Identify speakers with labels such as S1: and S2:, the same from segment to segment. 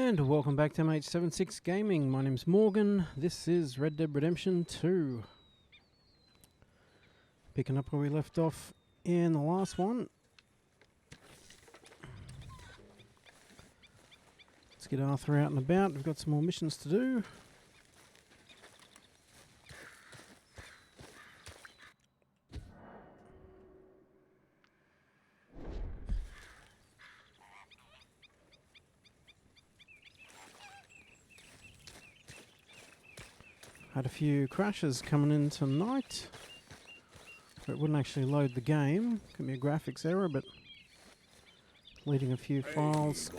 S1: And welcome back to MH76 Gaming. My name's Morgan. This is Red Dead Redemption 2. Picking up where we left off in the last one. Let's get Arthur out and about. We've got some more missions to do. Had a few crashes coming in tonight. It wouldn't actually load the game. Could be a graphics error, but deleting a few files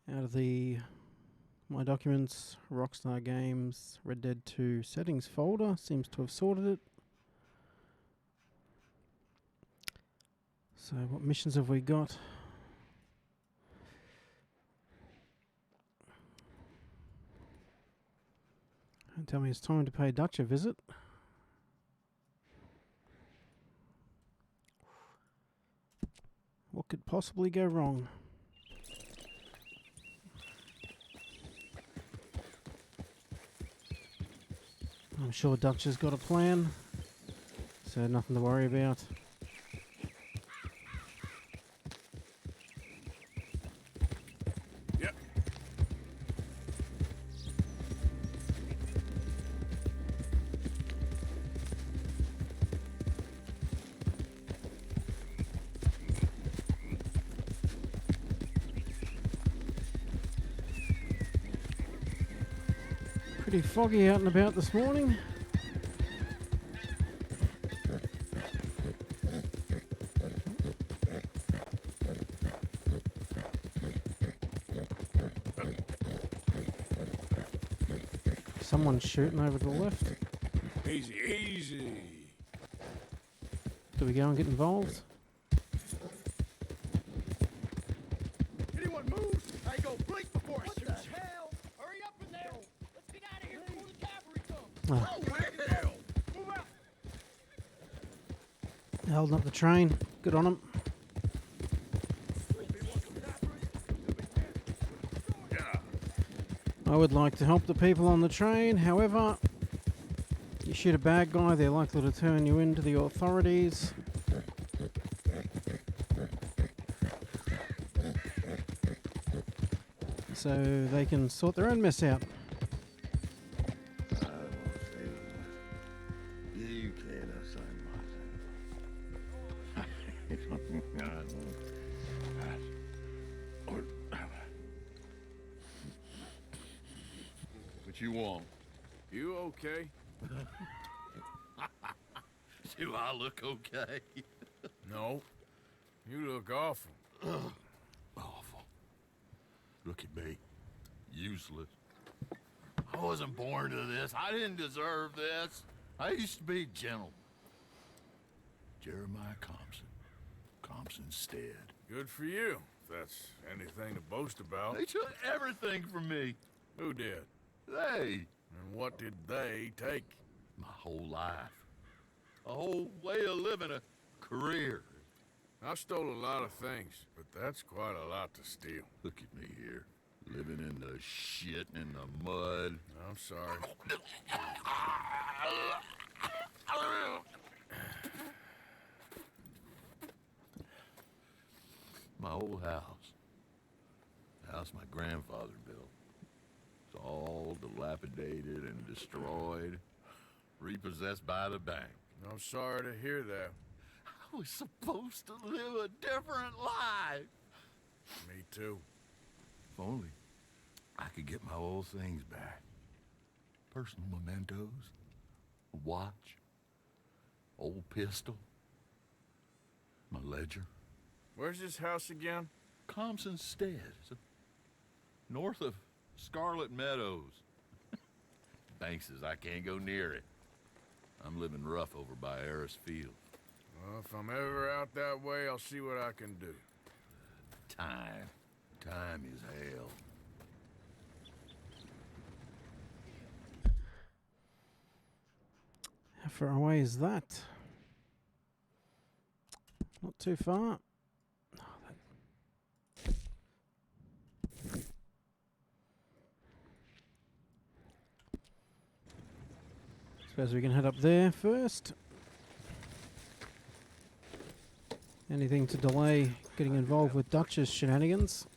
S1: out of the My Documents, Rockstar Games, Red Dead 2 settings folder. Seems to have sorted it. So what missions have we got? Don't tell me it's time to pay Dutch a visit. What could possibly go wrong? I'm sure Dutch has got a plan, so nothing to worry about. Pretty foggy out and about this morning. Someone's shooting over to the left.
S2: Easy, easy.
S1: Do we go and get involved?
S2: Anyone moves, I go blink before I shoot.
S3: What the hell? Hurry up in there! Let's get out of here before the cavalry comes!
S1: Oh,
S2: Oh, where the hell? Move out.
S1: holding up the train. Good on them.
S2: Yeah.
S1: I would like to help the people on the train, however, you shoot a bad guy, they're likely to turn you into the authorities. So they can sort their own mess out.
S4: I will say you can't assign What you want?
S2: You okay?
S4: Do I look okay?
S2: No. You look awful.
S4: Awful. Look at me. Useless. I wasn't born to this. I didn't deserve this. I used to be gentle. Jeremiah Compson stead.
S2: Good for you, if that's anything to boast about.
S4: They took everything from me.
S2: Who did?
S4: They.
S2: And what did they take?
S4: My whole life. A whole way of living, a career.
S2: I stole a lot of things, but that's quite a lot to steal.
S4: Look at me here, living in the shit and the mud.
S2: I'm sorry.
S4: My old house. The house my grandfather built. It's all dilapidated and destroyed. Repossessed by the bank.
S2: I'm sorry to hear that.
S4: I was supposed to live a different life.
S2: Me too.
S4: If only I could get my old things back. Personal mementos, a watch, old pistol, my ledger.
S2: Where's this house again?
S4: Compson Stead, north of Scarlet Meadows. Bank says I can't go near it. I'm living rough over by Harris Field.
S2: Well, if I'm ever out that way, I'll see what I can do.
S4: Time. Time is hell.
S1: How far away is that? Not too far. Suppose we can head up there first. Anything to delay getting involved with Dutch's shenanigans.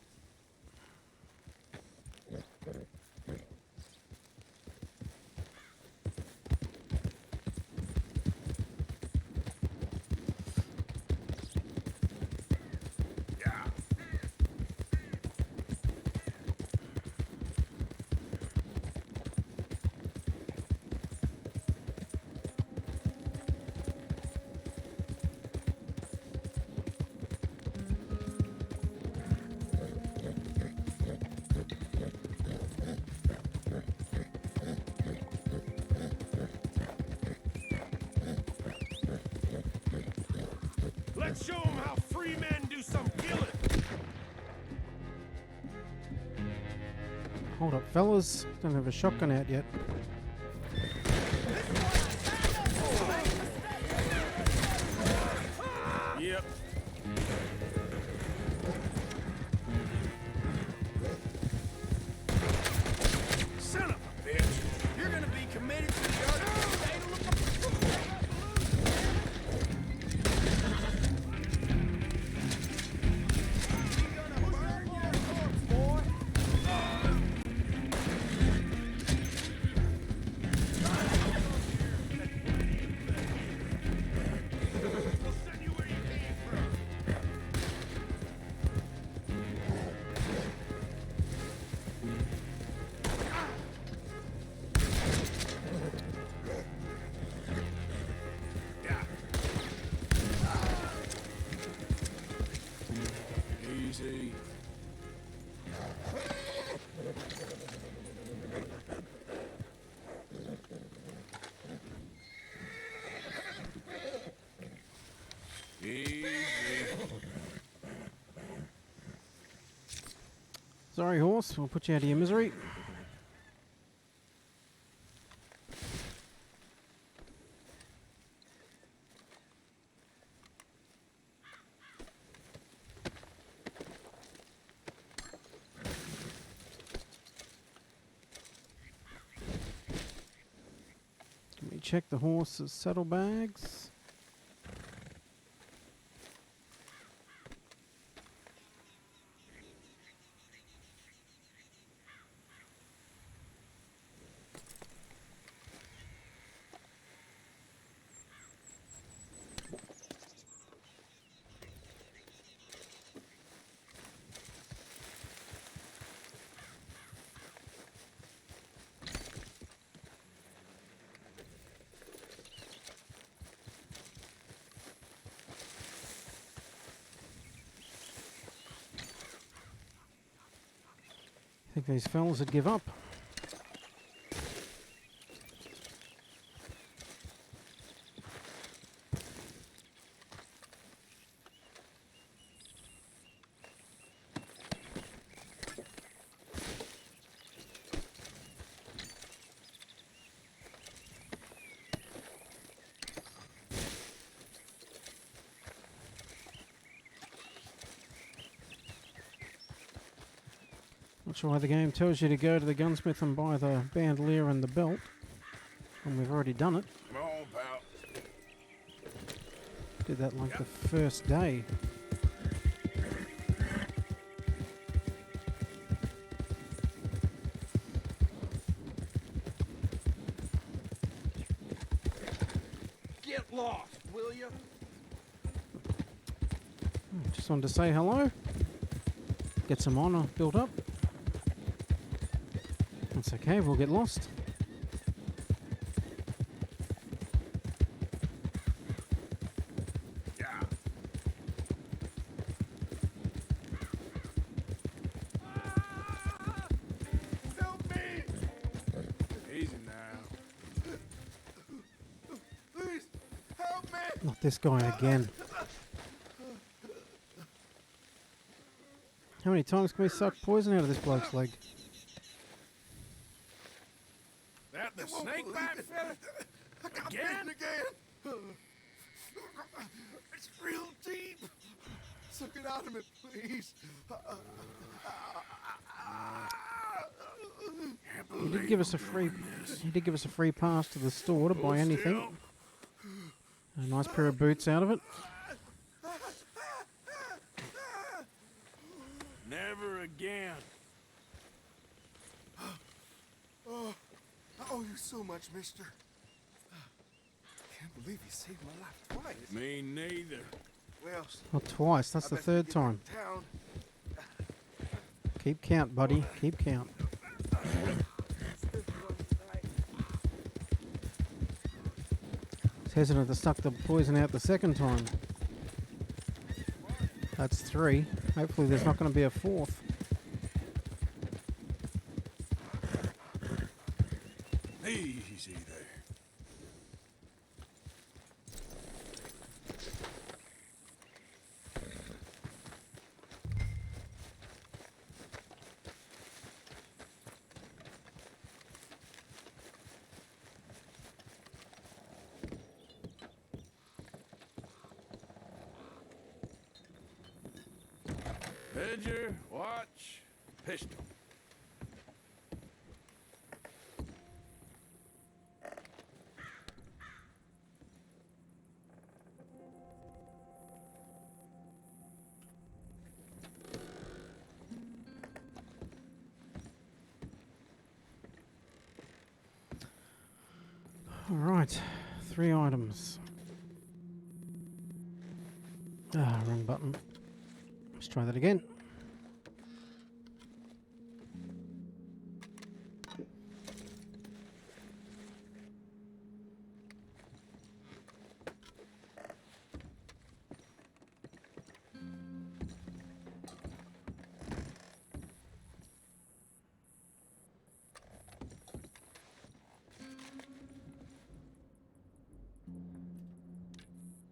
S5: Let's show them how free men do some killing.
S1: Hold up, fellas. Don't have a shotgun out yet.
S5: Yep. Son of a bitch. You're gonna be committed to the art of the state of easy. Easy.
S1: Sorry, horse. We'll put you out of your misery. Let me check the horse's saddlebags. I think these fellas would give up. Not sure why the game tells you to go to the gunsmith and buy the bandolier and the belt, and we've already done it.
S2: Come on, pal.
S1: Did that like the first day.
S5: Get lost, will you?
S1: Just wanted to say hello. Get some honor built up. That's okay, we'll get lost.
S2: Yeah.
S5: Help me!
S2: Easy now.
S5: Please, help me!
S1: Not this guy again. How many times can we suck poison out of this bloke's leg?
S2: That the snake bite fella? Again?
S5: It's real deep. Suck it out of me, please.
S1: He did give us a free. He did give us a free pass to the store to buy anything. A nice pair of boots out of it.
S2: Never again.
S5: Oh, I owe you so much, mister. Can't believe you saved my life twice.
S2: Me neither.
S5: Well,
S1: Not twice. That's
S5: I
S1: the
S5: best get
S1: third
S5: back
S1: time.
S5: to town.
S1: Keep count, buddy. Keep count. He's hesitant to suck the poison out the second time. That's 3. Hopefully there's not going to be a 4th.
S2: Easy there. Ledger, watch, pistol.
S1: All right. 3 items. Ah, wrong button. Let's try that again.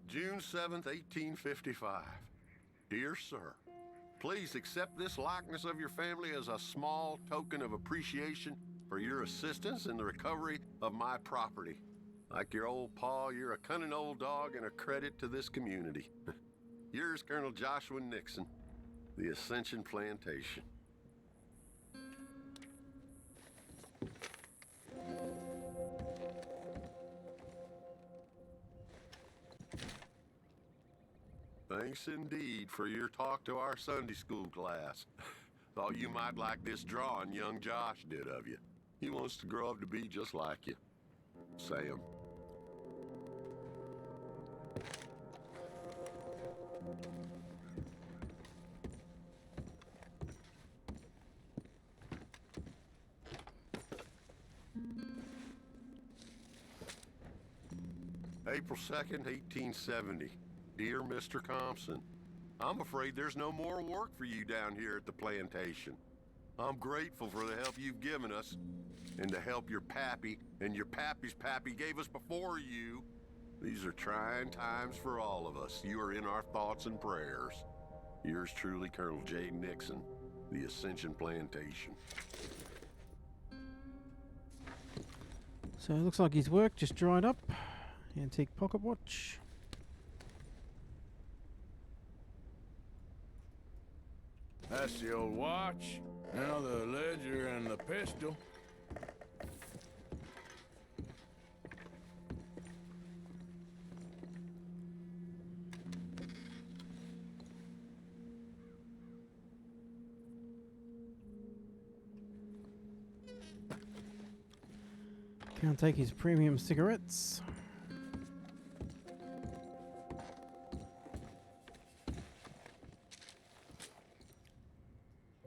S6: June 7th, 1855. Dear Sir, please accept this likeness of your family as a small token of appreciation for your assistance in the recovery of my property. Like your old pa, you're a cunning old dog and a credit to this community. Yours, Colonel Joshua Nixon, the Ascension Plantation. Thanks indeed for your talk to our Sunday school class. Thought you might like this drawing young Josh did of you. He wants to grow up to be just like you. Sam. April 2nd, 1870. Dear Mr. Compson, I'm afraid there's no more work for you down here at the plantation. I'm grateful for the help you've given us, and the help your pappy and your pappy's pappy gave us before you. These are trying times for all of us. You are in our thoughts and prayers. Yours truly, Colonel J. Nixon, the Ascension Plantation.
S1: So it looks like his work just dried up. Antique pocket watch.
S2: That's the old watch. Now the ledger and the pistol.
S1: Can't take his premium cigarettes.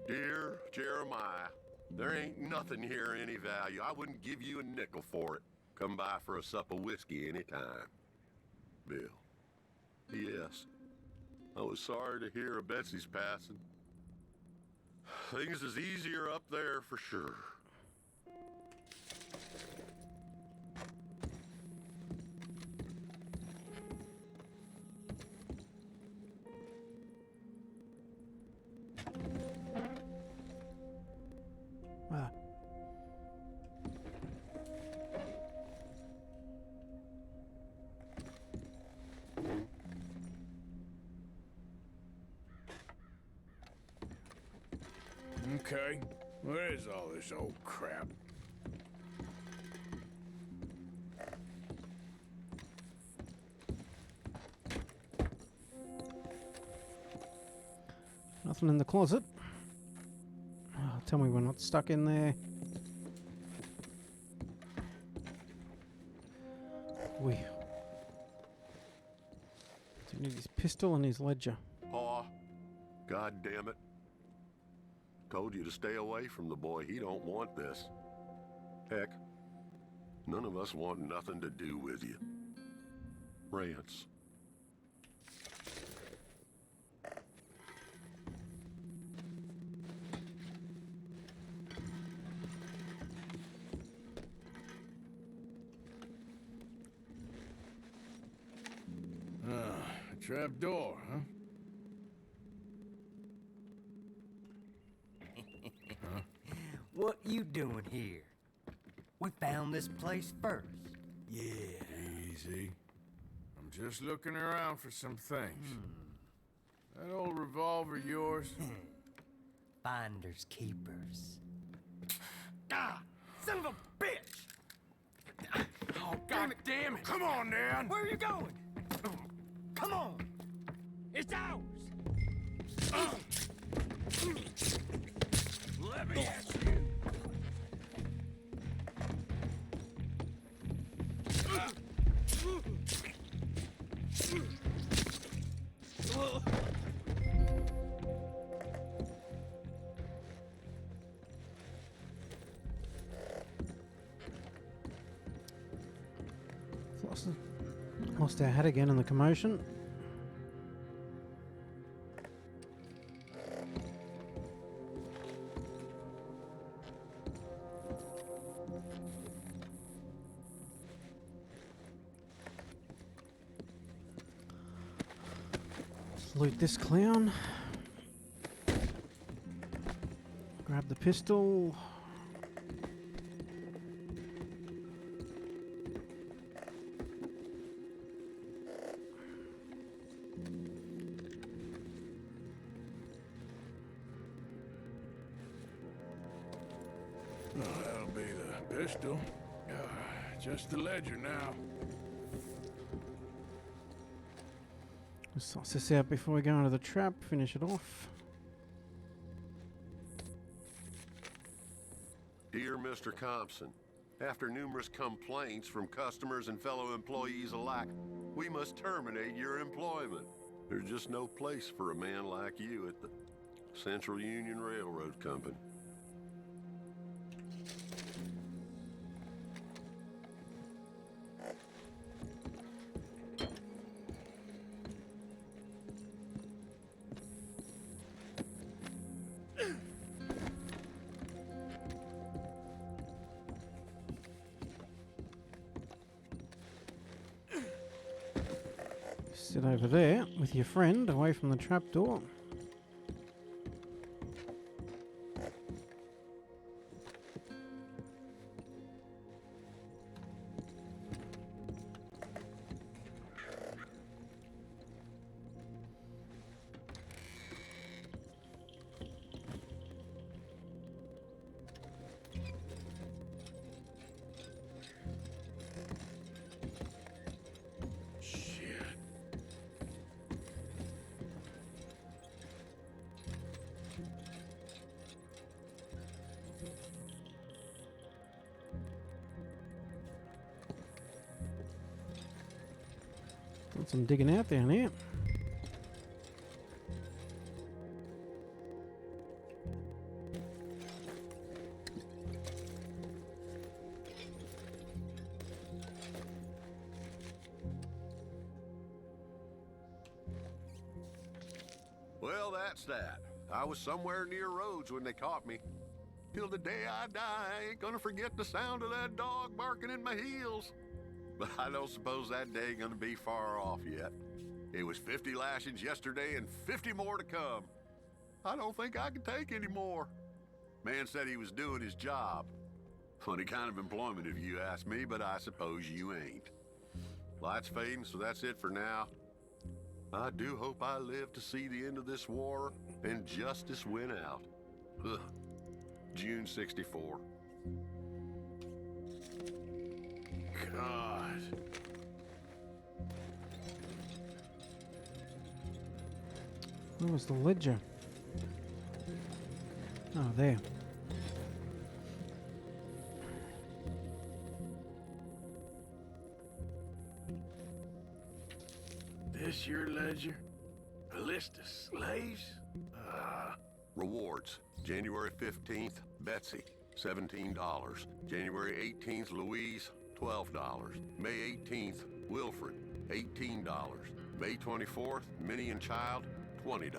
S6: Dear Jeremiah, there ain't nothing here of any value. I wouldn't give you a nickel for it. Come by for a sup of whiskey anytime. Bill. Yes. I was sorry to hear of Betsy's passing. Things is easier up there for sure.
S1: Ah.
S2: Okay. Where is all this old crap?
S1: Nothing in the closet. Oh, tell me we're not stuck in there. We need his pistol and his ledger.
S6: Aw, God damn it. Told you to stay away from the boy. He don't want this. Heck, none of us want nothing to do with you. Rance.
S2: Trap door, huh?
S7: What you doing here? We found this place first.
S2: Yeah. Easy. I'm just looking around for some things. That old revolver of yours?
S7: Finders keepers. Ah! Son of a bitch!
S2: Oh, God damn it! Come on, Dan!
S7: Where are you going? Come on!
S3: It's ours!
S2: Let me ask you.
S1: Lost our hat again in the commotion. Let's loot this clown. Grab the pistol.
S2: Oh, that'll be the pistol. Just the ledger now.
S1: Let's suss this out before we go into the trap. Finish it off.
S6: Dear Mr. Compson, after numerous complaints from customers and fellow employees alike, we must terminate your employment. There's just no place for a man like you at the Central Union Railroad Company.
S1: Sit over there with your friend away from the trapdoor. Got some digging out down here.
S6: Well, that's that. I was somewhere near Rhodes when they caught me. Till the day I die, I ain't gonna forget the sound of that dog barking in my heels. But I don't suppose that day ain't gonna be far off yet. It was 50 lashings yesterday and 50 more to come. I don't think I can take any more. Man said he was doing his job. Funny kind of employment if you ask me, but I suppose you ain't. Light's fading, so that's it for now. I do hope I live to see the end of this war and justice win out. Ugh. June 64.
S2: God.
S1: Where was the ledger? Oh, there.
S2: This your ledger? A list of slaves?
S6: Rewards. January 15th, Betsy, $17. January 18th, Louise, $12. May 18th, Wilfred, $18. May 24th, Minnie and Child, $20.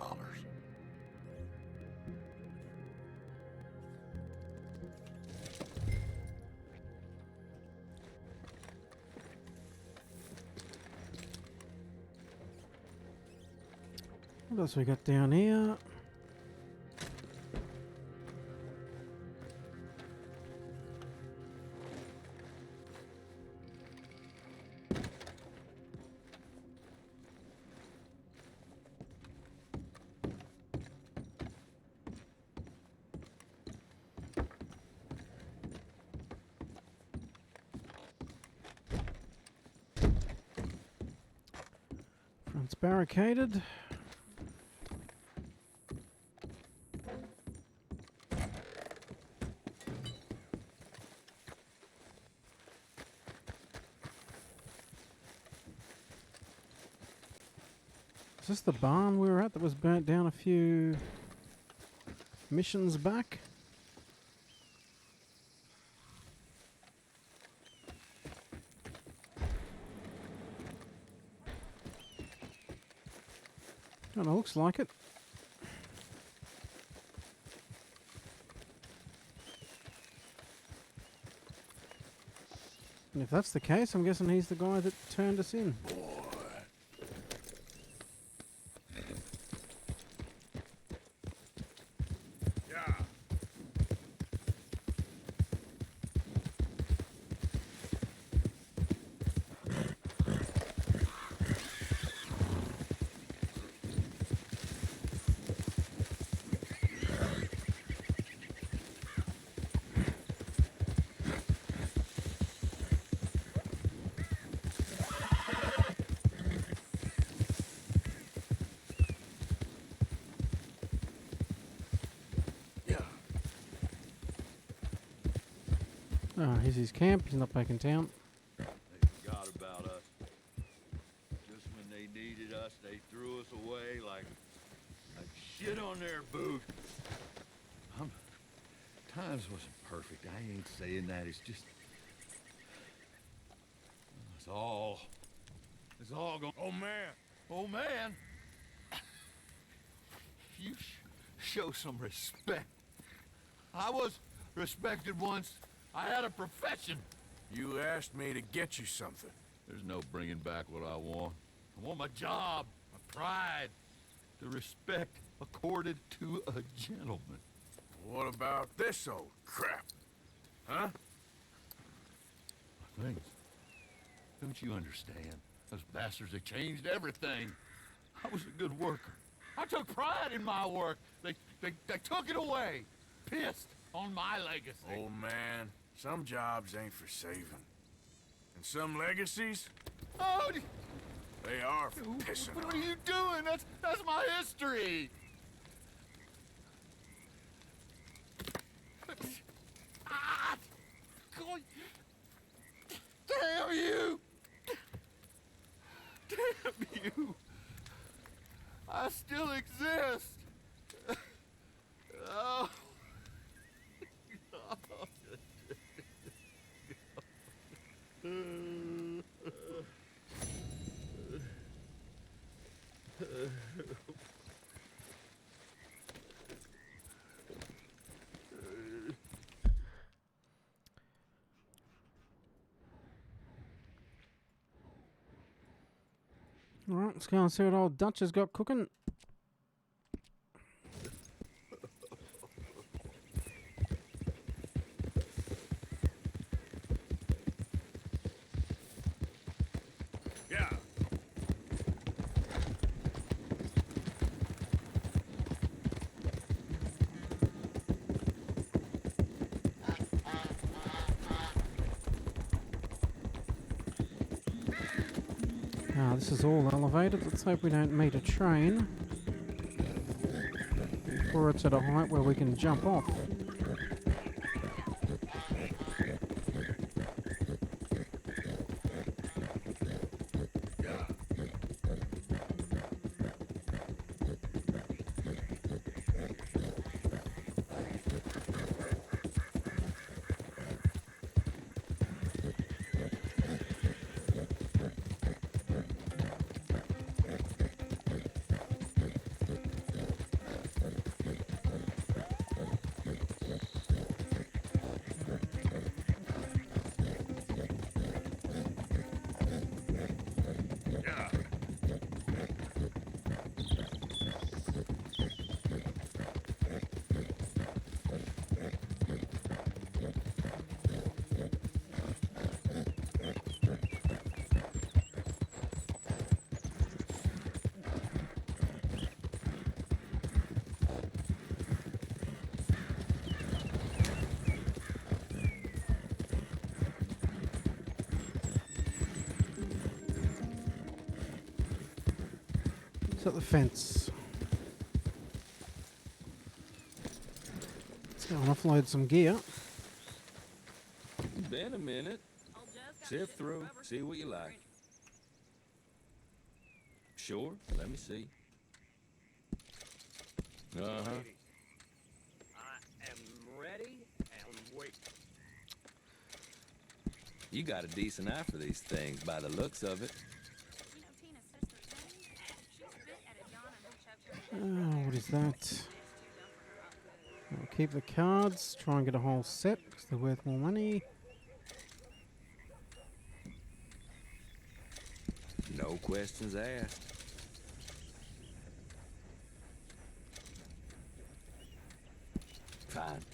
S1: What else we got down here? Front's barricaded. Is this the barn we were at that was burnt down a few missions back? Oh, no, looks like it. And if that's the case, I'm guessing he's the guy that turned us in.
S2: Yeah.
S1: Oh, here's his camp. He's not back in town.
S4: They forgot about us. Just when they needed us, they threw us away like shit on their boot. Times wasn't perfect. I ain't saying that. It's just... It's all going...
S2: Oh, man.
S4: Oh, man! You show some respect. I was respected once. I had a profession.
S2: You asked me to get you something.
S4: There's no bringing back what I want. I want my job, my pride, the respect accorded to a gentleman.
S2: What about this old crap? Huh?
S4: Things. Don't you understand? Those bastards have changed everything. I was a good worker. I took pride in my work. They took it away. Pissed on my legacy.
S2: Old man, some jobs ain't for saving. And some legacies,
S4: Oh,
S2: they are for pissing
S4: what
S2: on.
S4: are you doing? That's my history. Ah! God. Damn you! Damn you! I still exist. Oh.
S1: Alright, let's go and see what old Dutch has got cooking.
S2: Yeah.
S1: This is all elevated. Let's hope we don't meet a train before it's at a height where we can jump off. It's at the fence. Let's go and offload some gear.
S8: Been a minute. Sift through, see what you like. Sure, let me see. Uh-huh.
S5: I am ready and wait.
S8: You got a decent eye for these things by the looks of it.
S1: What is that? I'll keep the cards, try and get a whole set because they're worth more money.
S8: No questions asked. Fine.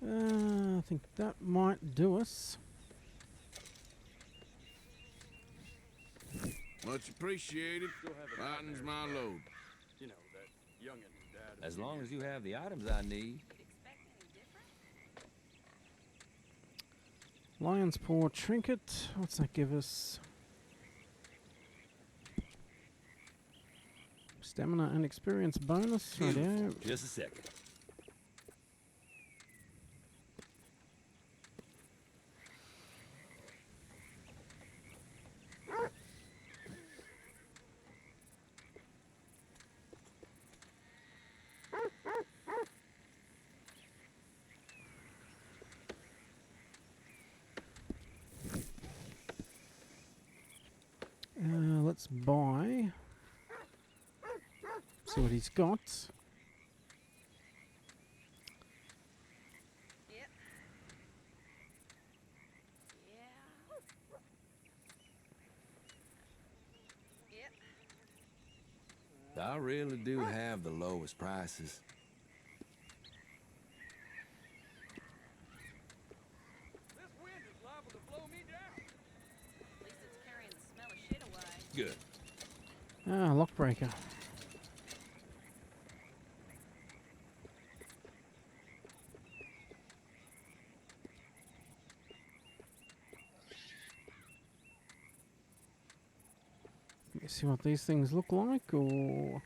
S1: I think that might do us.
S2: Much appreciated. Lightens my load.
S5: You know, that youngin' dad.
S8: As long as you have the items I need.
S1: Lion's Paw Trinket. What's that give us? Stamina and experience bonus. Righto.
S8: Just a second.
S1: Let's buy. See what he's got.
S8: I really do have the lowest prices.
S5: This wind is liable to blow me down.
S3: At least it's carrying the smell of shit away.
S8: Good.
S1: Lockbreaker. Let me see what these things look like, or...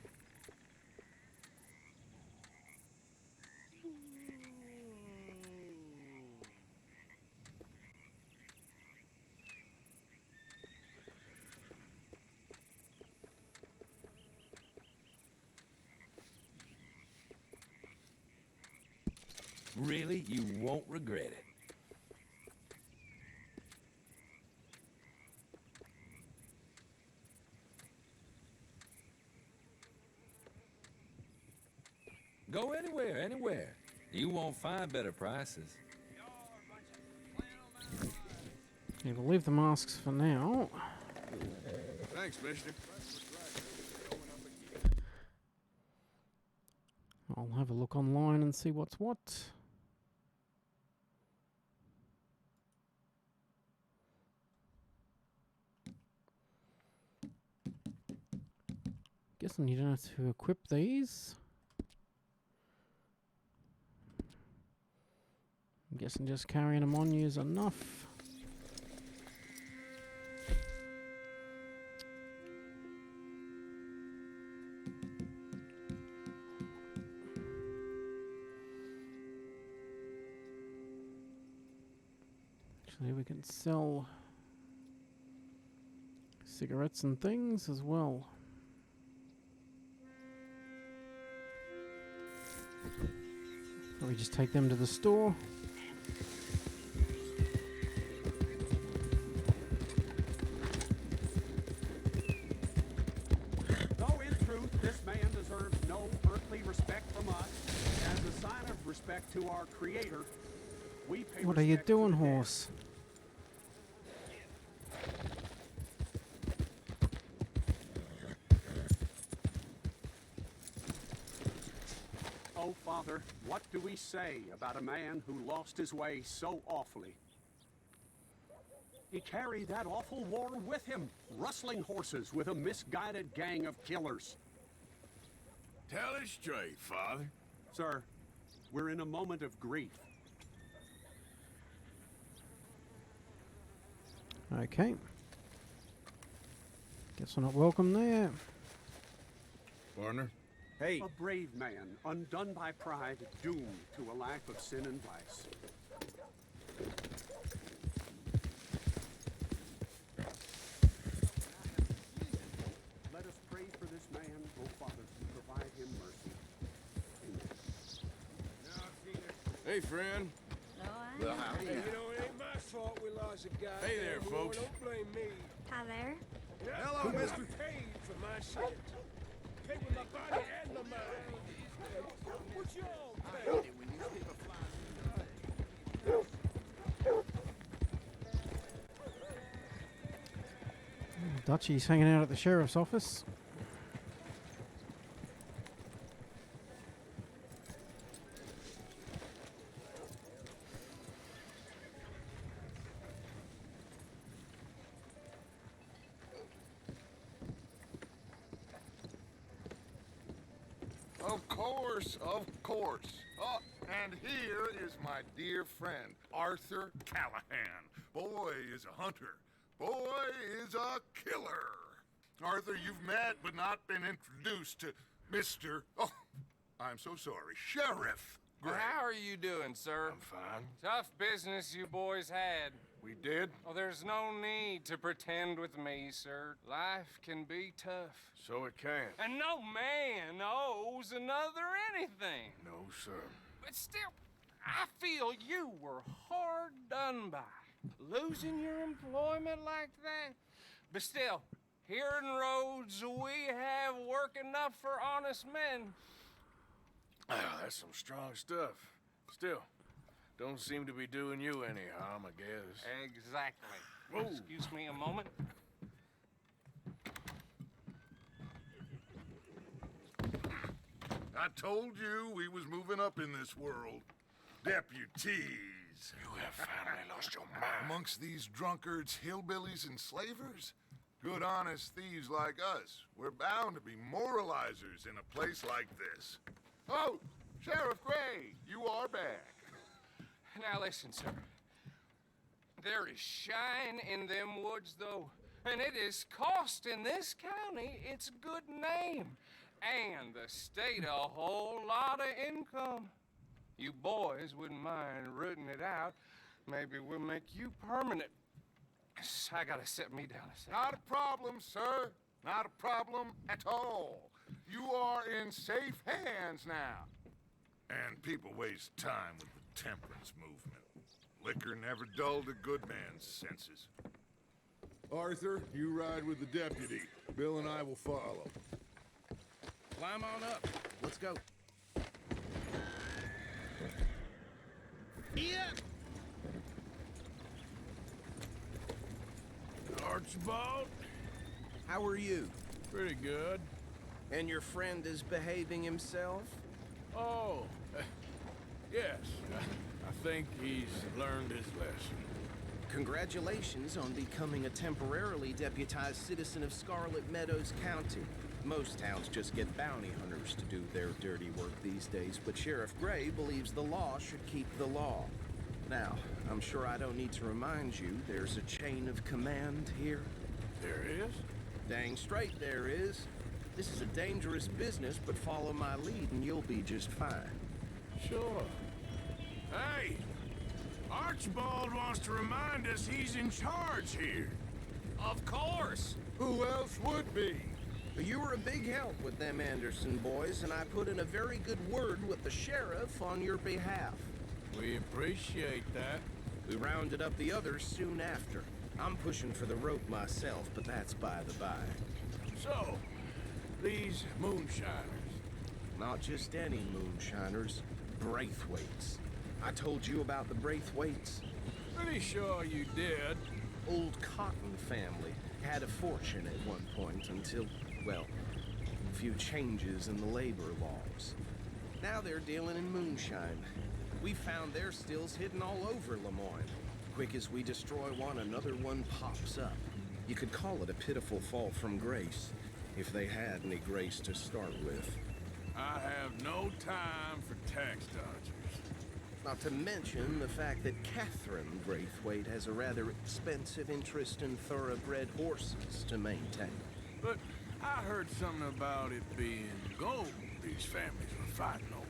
S8: Really, you won't regret it. Go anywhere, anywhere. You won't find better prices.
S1: Yeah, we'll leave the masks for now.
S2: Thanks, mister.
S1: I'll have a look online and see what's what. Guessing you don't have to equip these. I'm guessing just carrying them on you is enough. Actually, we can sell cigarettes and things as well. Probably just take them to the store.
S5: Though in truth, this man deserves no earthly respect from us, as a sign of respect to our Creator, we pay
S1: What are you
S5: respect to
S1: doing,
S5: the dead.
S1: horse?
S5: Oh, Father, what do we say about a man who lost his way so awfully? He carried that awful war with him, rustling horses with a misguided gang of killers.
S2: Tell it straight, Father.
S5: Sir, we're in a moment of grief.
S1: Okay. Guess we're not welcome there.
S2: Partner?
S5: A brave man, undone by pride, doomed to a life of sin and vice. Let us pray for this man, O Father, to provide him mercy. Amen.
S2: Hey, friend.
S3: Oh, I
S6: Hey,
S3: know.
S6: you
S9: know, it ain't my fault we lost a guy.
S2: Hey there, folks.
S9: Don't blame me.
S3: Hi there.
S9: Hello, Mr. Paid for my shit. Paid with my body and my mind. What you all pay?
S1: Dutchie's hanging out at the sheriff's office.
S4: Of course, of course. Oh, and here is my dear friend, Arthur Callahan. Boy is a hunter. Boy is a killer. Arthur, you've met but not been introduced to Mr. Oh, I'm so sorry, Sheriff Gray.
S10: How are you doing, sir?
S2: I'm fine.
S10: Tough business you boys had.
S2: We did?
S10: Oh, there's no need to pretend with me, sir. Life can be tough.
S2: So it can.
S10: And no man owes another anything.
S2: No, sir.
S10: But still, I feel you were hard done by. Losing your employment like that. But still, here in Rhodes, we have work enough for honest men.
S2: Ah, that's some strong stuff. Still, don't seem to be doing you any harm, I guess.
S10: Exactly.
S2: Whoa.
S10: Excuse me a moment.
S4: I told you we was moving up in this world. Deputies.
S2: You have finally lost your mind.
S4: Amongst these drunkards, hillbillies, and slavers? Good honest thieves like us. We're bound to be moralizers in a place like this. Oh, Sheriff Gray, you are back.
S10: Now listen, sir. There is shine in them woods, though, and it is costing this county its good name, and the state a whole lot of income. You boys wouldn't mind rooting it out. Maybe we'll make you permanent. I gotta sit me down a second.
S4: Not a problem, sir. Not a problem at all. You are in safe hands now. And people waste time with the temperance movement. Liquor never dulled a good man's senses.
S11: Arthur, you ride with the deputy. Bill and I will follow.
S12: Climb on up. Let's go.
S5: Yeah.
S12: Archibald, how are you?
S2: Pretty good.
S12: And your friend is behaving himself?
S2: Oh, yes. I think he's learned his lesson.
S12: Congratulations on becoming a temporarily deputized citizen of Scarlet Meadows County. Most towns just get bounty hunters to do their dirty work these days, but Sheriff Gray believes the law should keep the law. Now, I'm sure I don't need to remind you there's a chain of command here.
S2: There is?
S12: Dang straight there is. This is a dangerous business, but follow my lead and you'll be just fine.
S2: Sure. Hey! Archibald wants to remind us he's in charge here.
S10: Of course.
S11: Who else would be?
S12: You were a big help with them Anderson boys, and I put in a very good word with the sheriff on your behalf.
S2: We appreciate that.
S12: We rounded up the others soon after. I'm pushing for the rope myself, but that's by the by.
S2: So, these moonshiners.
S12: Not just any moonshiners, Braithwaites. I told you about the Braithwaites.
S2: Pretty sure you did.
S12: Old Cotton family had a fortune at one point until, well, a few changes in the labor laws. Now they're dealing in moonshine. We found their stills hidden all over Lemoyne. Quick as we destroy one, another one pops up. You could call it a pitiful fall from grace, if they had any grace to start with.
S2: I have no time for tax dodgers.
S12: Not to mention the fact that Catherine Braithwaite has a rather expensive interest in thoroughbred horses to maintain.
S2: But I heard something about it being gold these families were fighting over.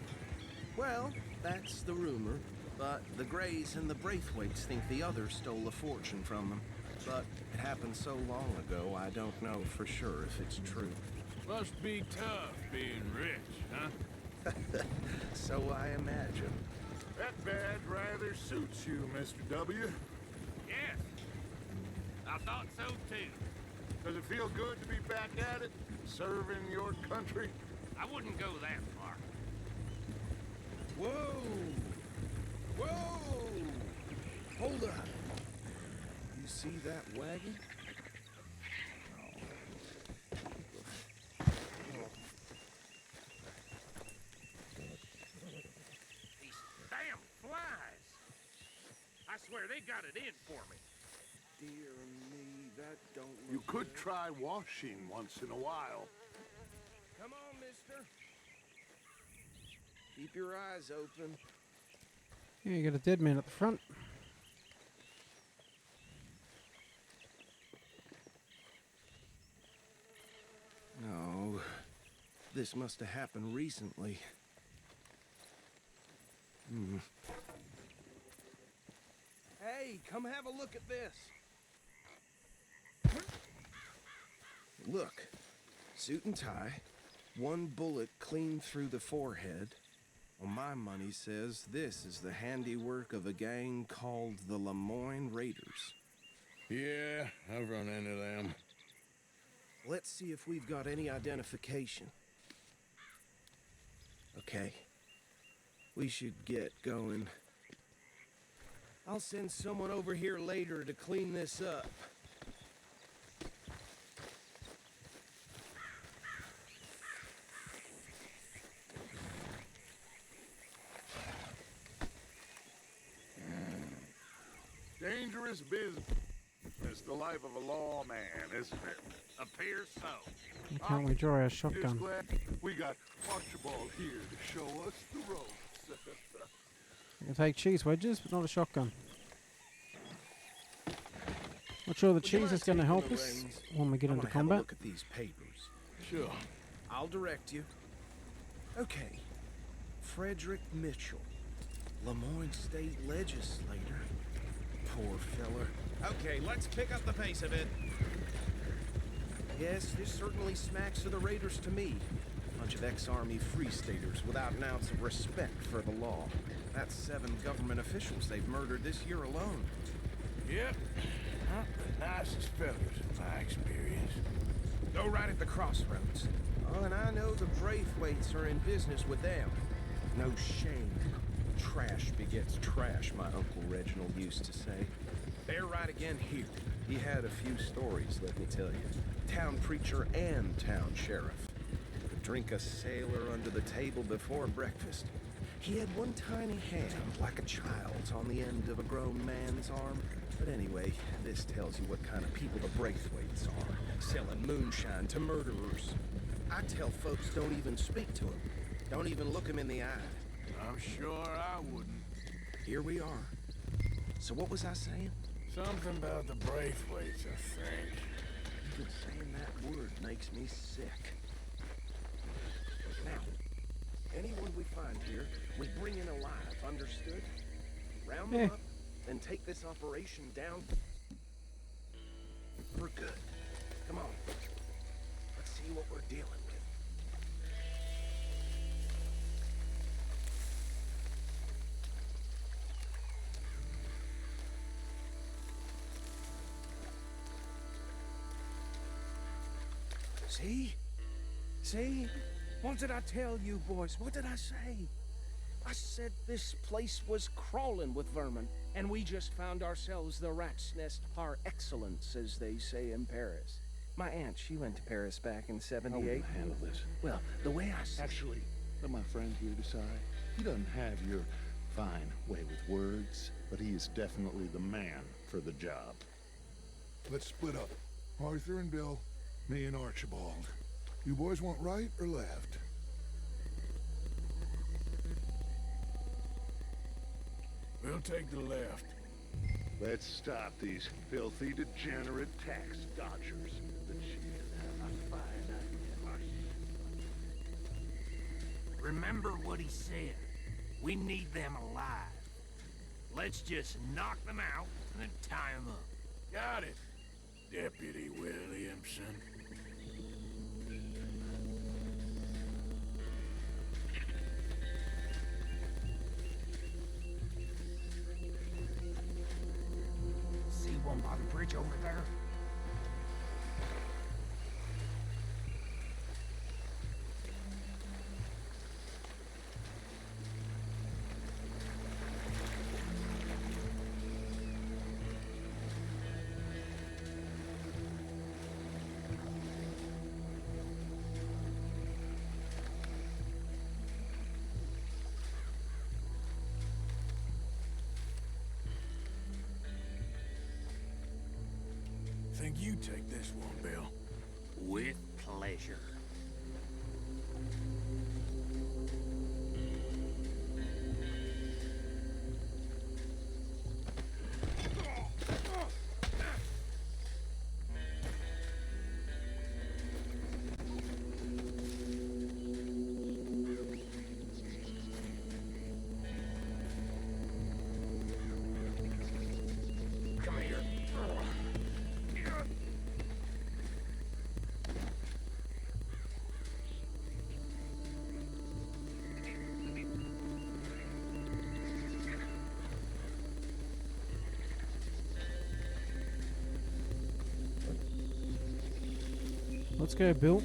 S12: Well, that's the rumor, but the Greys and the Braithwaites think the others stole a fortune from them. But it happened so long ago, I don't know for sure if it's true.
S2: Must be tough being rich, huh?
S12: So I imagine.
S11: That badge rather suits you, Mr. W.
S4: Yes. I thought so too.
S11: Does it feel good to be back at it, serving your country?
S4: I wouldn't go that far.
S12: Whoa! Whoa! Hold up. You see that wagon?
S9: These damn flies! I swear they got it in for me.
S12: Dear me, that don't look
S11: You could
S12: good.
S11: try washing once in a while.
S12: Come on, mister. Keep your eyes open.
S1: Yeah, you got a dead man at the front.
S12: No, this must have happened recently. Hey, come have a look at this. Look, suit and tie, one bullet clean through the forehead. Well, my money says this is the handiwork of a gang called the Lemoyne Raiders.
S2: Yeah, I've run into them.
S12: Let's see if we've got any identification. Okay. We should get going. I'll send someone over here later to clean this up.
S11: Dangerous business. It's the life of a lawman, isn't it?
S4: Appears so.
S1: Why can't we draw our
S11: Just
S1: shotgun?
S11: glad we got Archibald here to show us the ropes.
S1: I can take cheese wedges, but not a shotgun. Not sure the
S12: Would you
S1: cheese
S12: mind
S1: is going to
S12: taking
S1: help
S12: the
S1: us
S12: reins?
S1: when we get
S12: I
S1: into
S12: wanna have a
S1: combat.
S12: look at these papers.
S2: Sure.
S12: I'll direct you. Okay. Frederick Mitchell, Lemoyne State Legislator. Poor feller. Okay, let's pick up the pace a bit. Yes, this certainly smacks of the Raiders to me. Bunch of ex-Army Free Staters without an ounce of respect for the law. That's 7 government officials they've murdered this year alone.
S2: Yep. Not the nicest fellas in my experience.
S12: Go right at the crossroads. Oh, and I know the Braithwaites are in business with them. No shame. Trash begets trash, my Uncle Reginald used to say. They're right again here. He had a few stories, let me tell you. Town preacher and town sheriff. Could drink a sailor under the table before breakfast. He had one tiny hand, like a child's, on the end of a grown man's arm. But anyway, this tells you what kind of people the Braithwaites are. Selling moonshine to murderers. I tell folks don't even speak to them. Don't even look them in the eye.
S2: I'm sure I wouldn't.
S12: Here we are. So what was I saying?
S2: Something about the Braithwaites, I think.
S12: Even saying that word makes me sick. Now, anyone we find here, we bring in alive, understood? Round them up, then take this operation down for good. Come on. Let's see what we're dealing with. See? See? What did I tell you, boys? What did I say? I said this place was crawling with vermin, and we just found ourselves the rat's nest par excellence, as they say in Paris. My aunt, she went to Paris back in '78.
S11: I'll handle this.
S12: Well, the way I see
S11: Actually, let my friend here decide. He doesn't have your fine way with words, but he is definitely the man for the job.
S9: Let's split up. Arthur and Bill, me and Archibald. You boys want right or left?
S2: We'll take the left.
S11: Let's stop these filthy, degenerate tax dodgers. The chief has a fine idea.
S7: Remember what he said. We need them alive. Let's just knock them out and then tie them up.
S2: Got it, Deputy Williamson.
S7: See one by the bridge over there?
S2: Think you take this one, Bill?
S7: With pleasure.
S2: Come here.
S1: Let's go, Bill.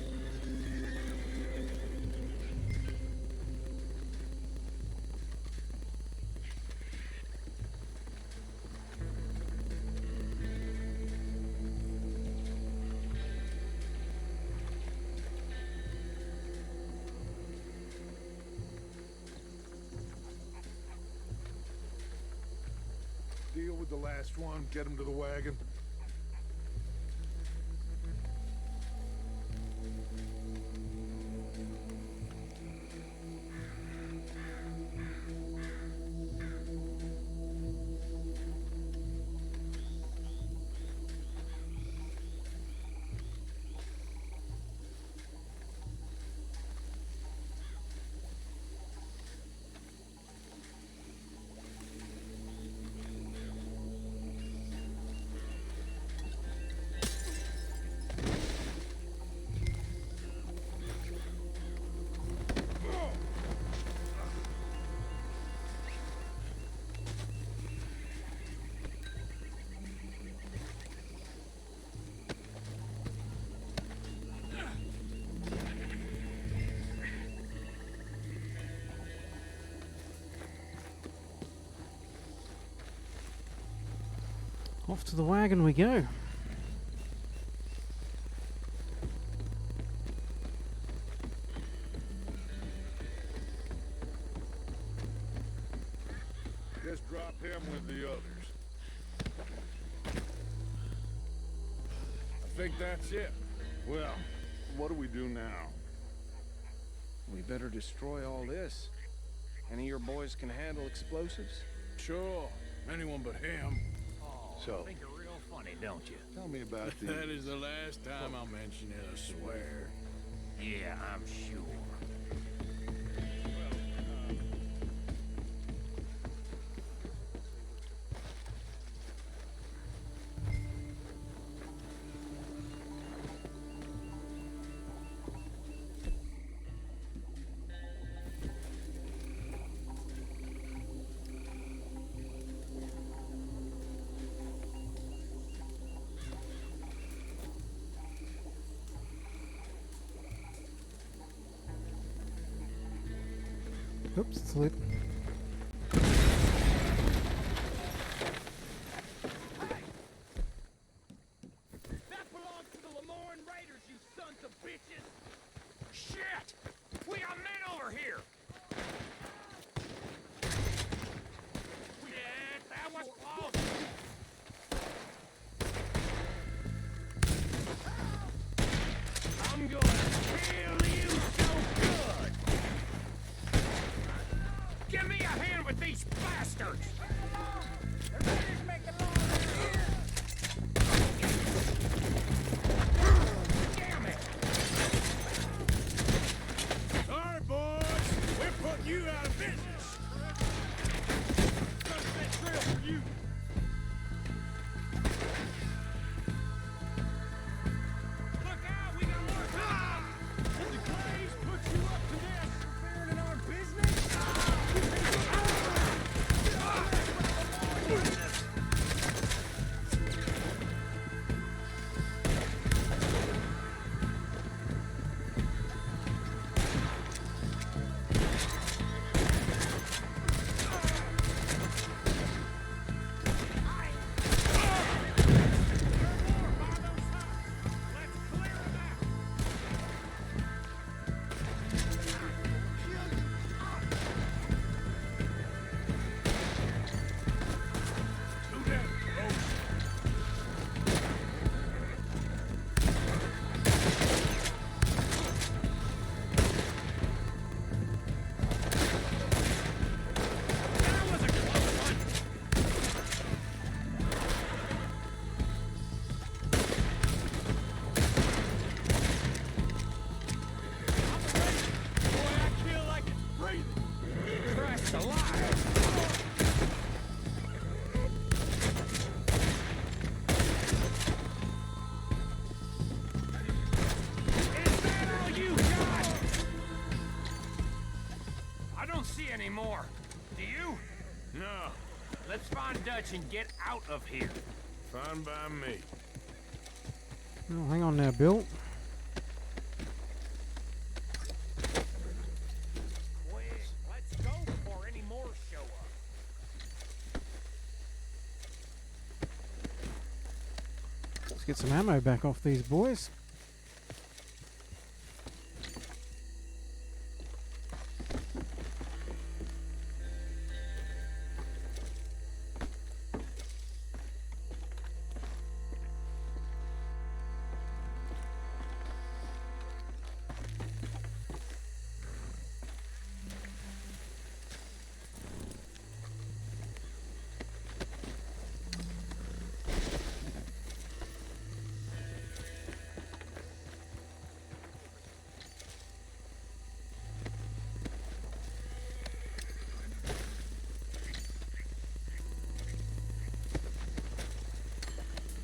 S9: Deal with the last one, get him to the wagon.
S1: Off to the wagon we go.
S11: Just drop him with the others.
S9: I think that's it.
S11: Well, what do we do now?
S12: We better destroy all this. Any of your boys can handle explosives?
S9: Sure.
S2: Anyone but him.
S7: Oh,
S11: So-
S7: you think you're real funny, don't you?
S11: Tell me about the...
S2: That is the last time I'll mention it, I swear.
S7: Yeah, I'm sure.
S1: Oops, it's lit.
S9: That belongs to the Lemoyne Raiders, you sons of bitches! Shit! We got men over here! Shit, that was close! I'm gonna kill you so good! Give me a hand with these bastards! The Raiders make a long here! Damn it!
S2: Sorry, boys. We're putting you out of business.
S9: Sunset Trail for you! Look out, we got more time! Did the Clays put you up to this? Interfering in our business? Anymore. Do you?
S2: No,
S7: Let's find Dutch and get out of here.
S2: fine by me.
S1: Oh, hang on now, Bill.
S7: Quick, let's go before any more show up.
S1: Let's get some ammo back off these boys.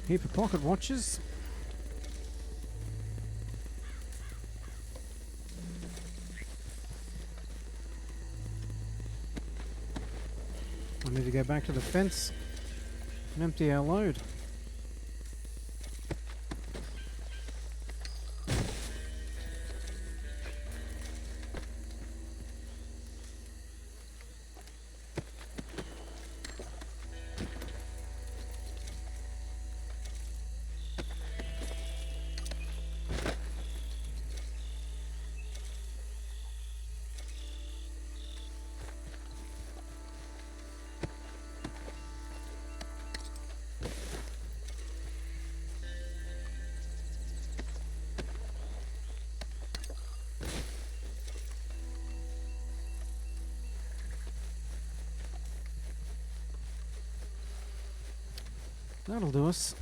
S1: Heap of pocket watches. I need to go back to the fence and empty our load. That'll do us.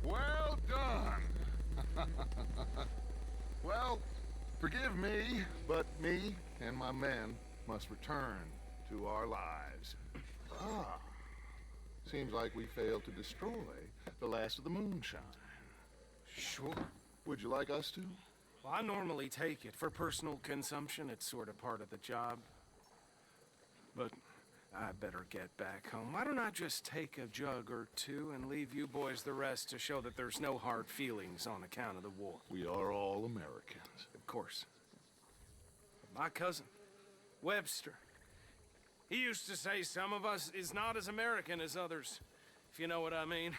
S6: Well done. Well, forgive me, but me and my men must return to our lives. Ah. Seems like we failed to destroy the last of the moonshine.
S12: Sure.
S6: Would you like us to?
S12: Well, I normally take it. For personal consumption, it's sort of part of the job. But I better get back home. Why don't I just take a jug or two and leave you boys the rest to show that there's no hard feelings on account of the war?
S6: We are all Americans.
S12: Of course. My cousin, Webster, he used to say some of us is not as American as others, if you know what I mean.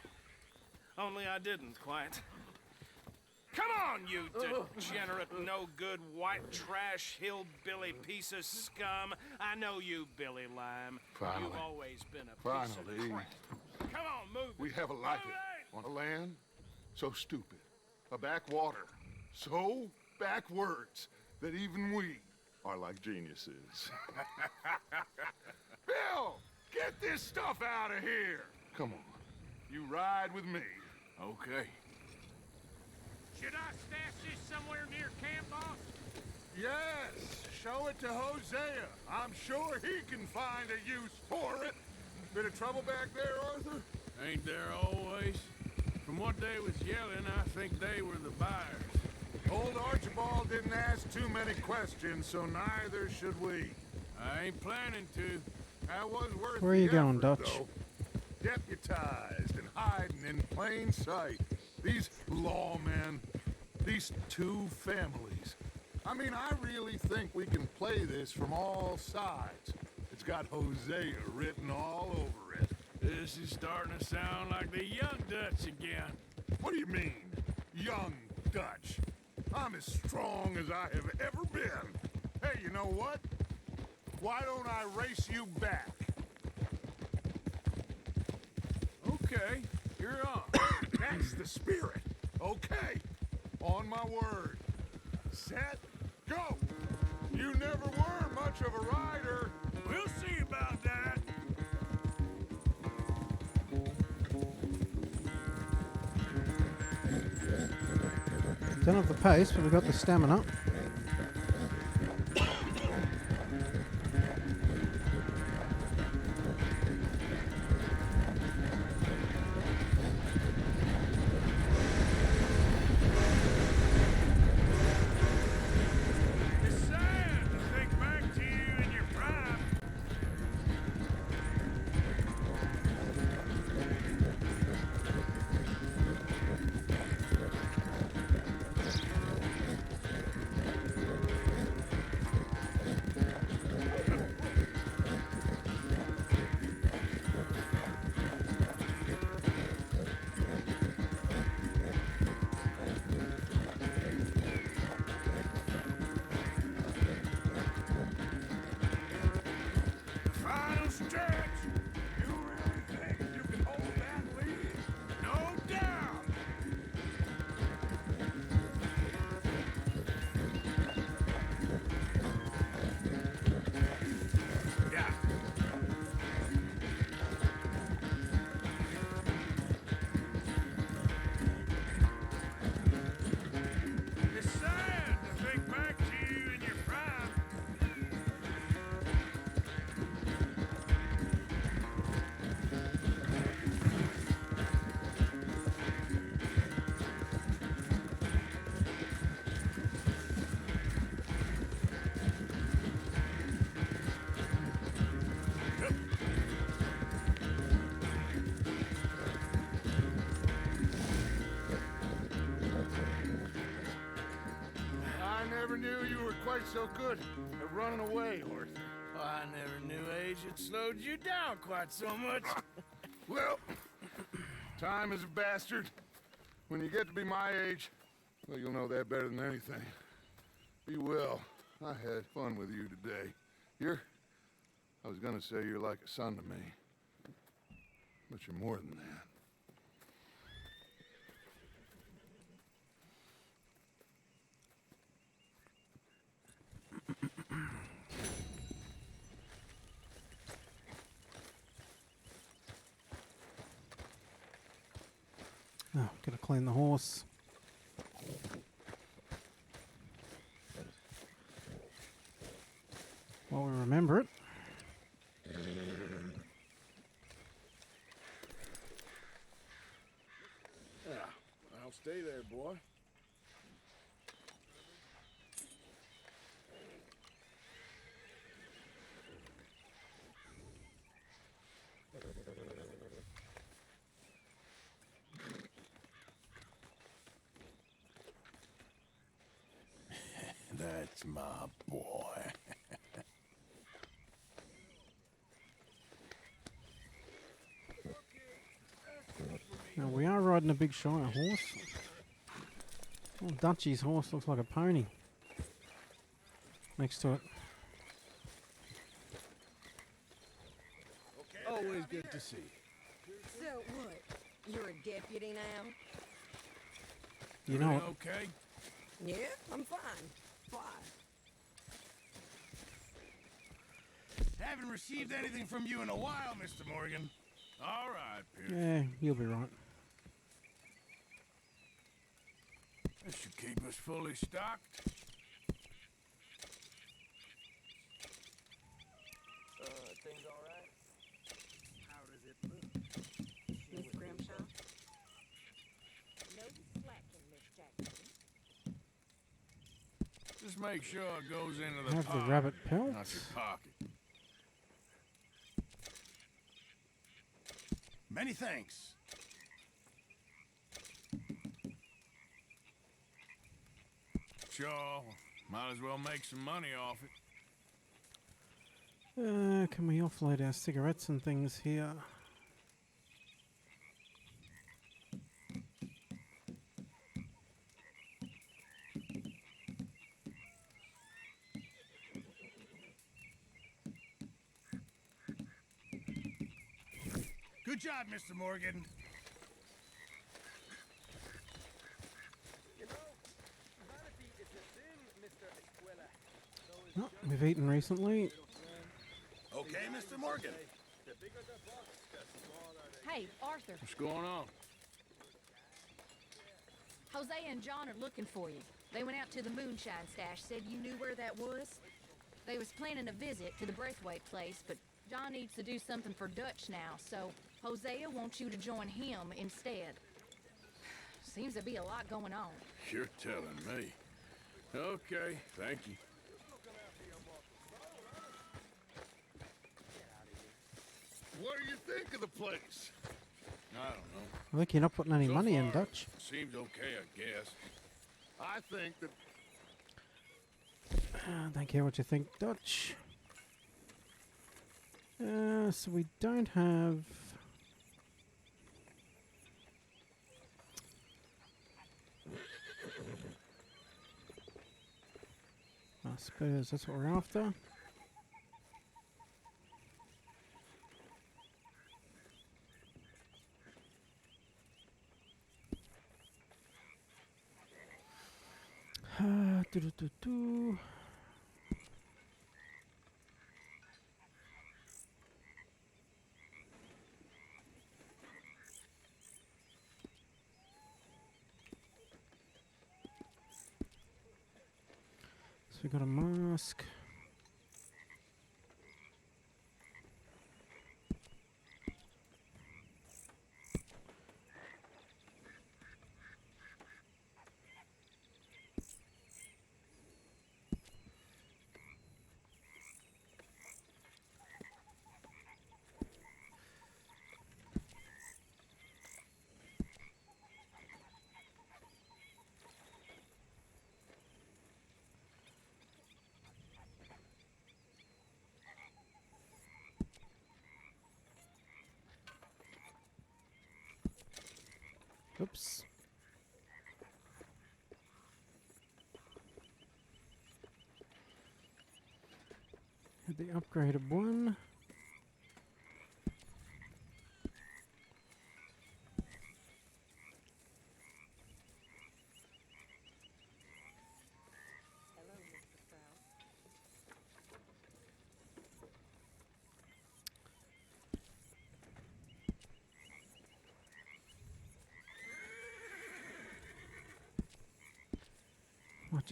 S12: Only I didn't quite. Come on, you degenerate, no-good, white trash, hillbilly piece of scum. I know you, Billy Lime.
S6: Finally.
S12: You've always been a piece of crap. Come on, move
S6: We
S12: it.
S6: have a life on a land so stupid, a backwater so backwards that even we are like geniuses. Bill, get this stuff out of here. Come on, you ride with me.
S12: Okay.
S3: Should I stash this somewhere near camp, boss?
S6: Yes, show it to Hosea. I'm sure he can find a use for it. Bit of trouble back there, Arthur?
S2: Ain't there always? From what they was yelling, I think they were the buyers.
S6: Old Archibald didn't ask too many questions, so neither should we.
S2: I ain't planning to.
S6: That was worth
S1: Where are you
S6: the
S1: going,
S6: effort,
S1: Dutch?
S6: though. Deputized and hiding in plain sight. These lawmen, these two families. I mean, I really think we can play this from all sides. It's got Hosea written all over it.
S2: This is starting to sound like the young Dutch again.
S6: What do you mean, young Dutch? I'm as strong as I have ever been. Hey, you know what? Why don't I race you back?
S2: Okay, you're on.
S6: That's the spirit. Okay, on my word. Set, go. You never were much of a rider.
S2: We'll see about that.
S1: Don't have the pace, but we've got the stamina.
S2: It's sad to think back to you in your prime. Final stretch. You really think you can hold that lead? No doubt. Yeah. It's sad to think back to you in your prime.
S6: I never knew you were quite so good at running away, Arthur.
S2: I never knew age had slowed you down quite so much.
S6: Well, time is a bastard. When you get to be my age, well, you'll know that better than anything. Be well. I had fun with you today. I was gonna say you're like a son to me.
S2: But you're more than that.
S1: Oh, gotta clean the horse. While we remember it.
S2: Yeah, I'll stay there, boy. That's my boy.
S1: Now we are riding a big Shire horse. Oh, Dutchie's horse looks like a pony next to it.
S2: Always good to see you.
S13: So what? You're a deputy now?
S1: You know it.
S2: Okay?
S13: Yeah, I'm fine. Why?
S2: Haven't received anything from you in a while, Mr. Morgan. All right, Pierce.
S1: Yeah, you'll be right.
S2: This should keep us fully stocked.
S7: Things all right?
S13: How does it look? Miss Grimshaw? No slacking, Miss Jackson.
S2: Just make sure it goes into the
S1: Have the
S2: pot,
S1: rabbit
S2: not
S1: pelts.
S2: your pocket. Many thanks. Sure, might as well make some money off it.
S1: Can we offload our cigarettes and things here?
S2: Good job, Mr. Morgan.
S12: You know, vanity is a sin, Mr. Escuela.
S1: Oh, we've eaten recently.
S2: Okay, Mr. Morgan.
S12: The bigger the box, the smaller the...
S14: Hey, Arthur.
S2: What's going on?
S14: Hosea and John are looking for you. They went out to the moonshine stash, said you knew where that was. They was planning a visit to the Braithwaite place, but John needs to do something for Dutch now, so Hosea wants you to join him instead. Seems to be a lot going on.
S2: You're telling me. Okay, thank you. What do you think of the place? I don't know.
S1: I think you're not putting any
S2: So
S1: money in,
S2: far,
S1: Dutch.
S2: Seems okay, I guess. I think that...
S1: Don't care what you think, Dutch. So we don't have... I suppose that's what we're after. Do-do-do-do. So we got a mask. Oops. Had the upgraded one.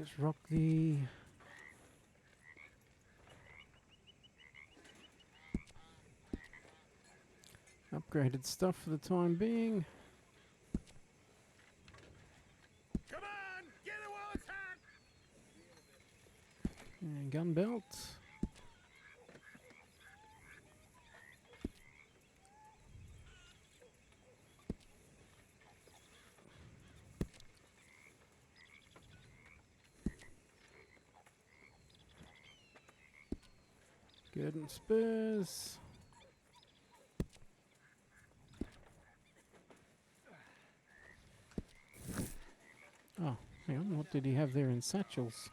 S1: just rock the upgraded stuff for the time being.
S3: Come on, get it while it's hot.
S1: And gun belt. Good and spurs. Oh, hang on, what did he have there in satchels?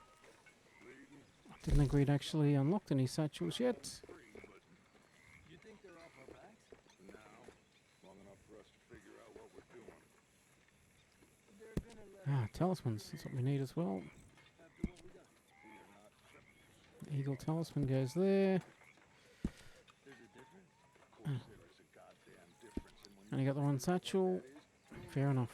S1: I didn't think we'd actually unlocked any satchels yet.
S11: You think they're off our backs? No. Long enough for us to figure out what we're doing.
S1: Ah, talismans, that's what we need as well. Eagle talisman goes there. And you got the one satchel. Fair enough.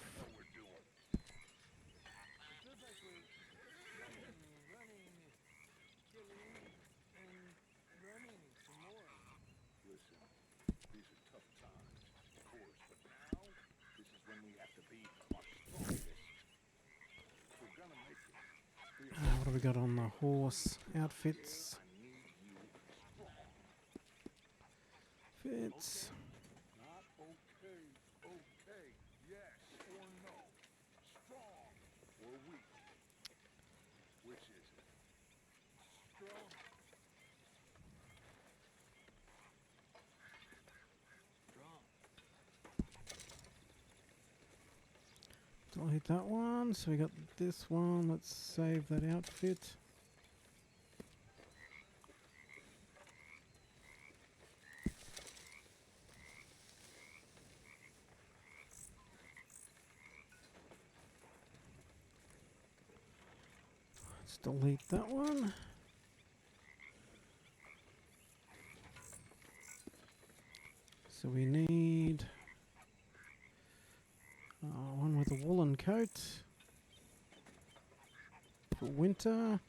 S11: Listen, these are tough times, of course, but now this is when we have to be our strongest. We're gonna make it.
S1: What do we got on the horse? Outfits. Fits.
S11: Not okay, okay, yes or no. Strong or weak. Which is it? Strong.
S1: Delete that one. So we got this one. Let's save that outfit. Let's delete that one. So we need one with a woolen coat for winter.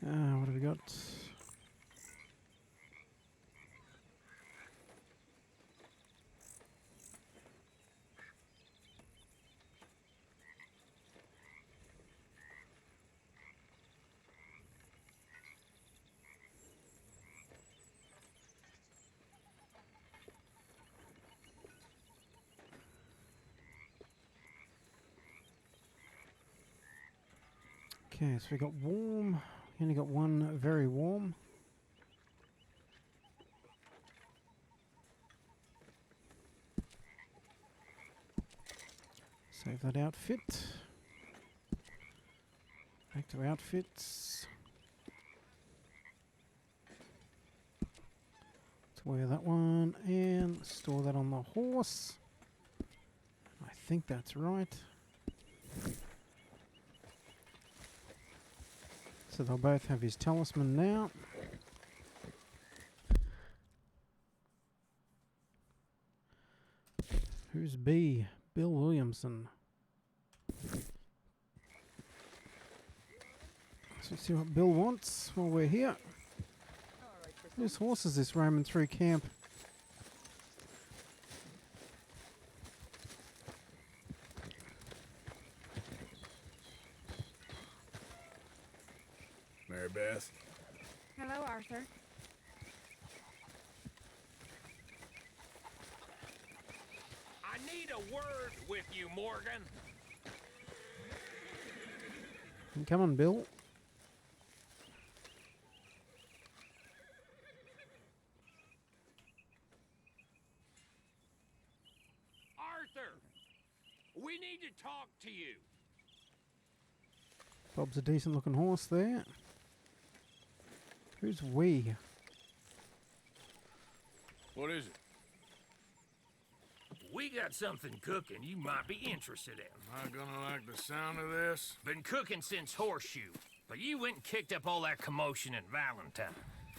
S1: What have we got? Okay, so we got warm. We only got one very warm. Save that outfit. Back to outfits. Let's wear that one and store that on the horse. I think that's right. So they'll both have his talisman now. Who's B? Bill Williamson. Let's see what Bill wants while we're here. Whose horse is this roaming through camp?
S2: Mary Beth?
S14: Hello, Arthur.
S3: I need a word with you, Morgan.
S1: Come on, Bill.
S3: Arthur, we need to talk to you.
S1: Bob's a decent looking horse there. Who's we?
S2: What is it?
S7: We got something cooking you might be interested in.
S2: Am I gonna like the sound of this?
S7: Been cooking since Horseshoe, but you went and kicked up all that commotion in Valentine.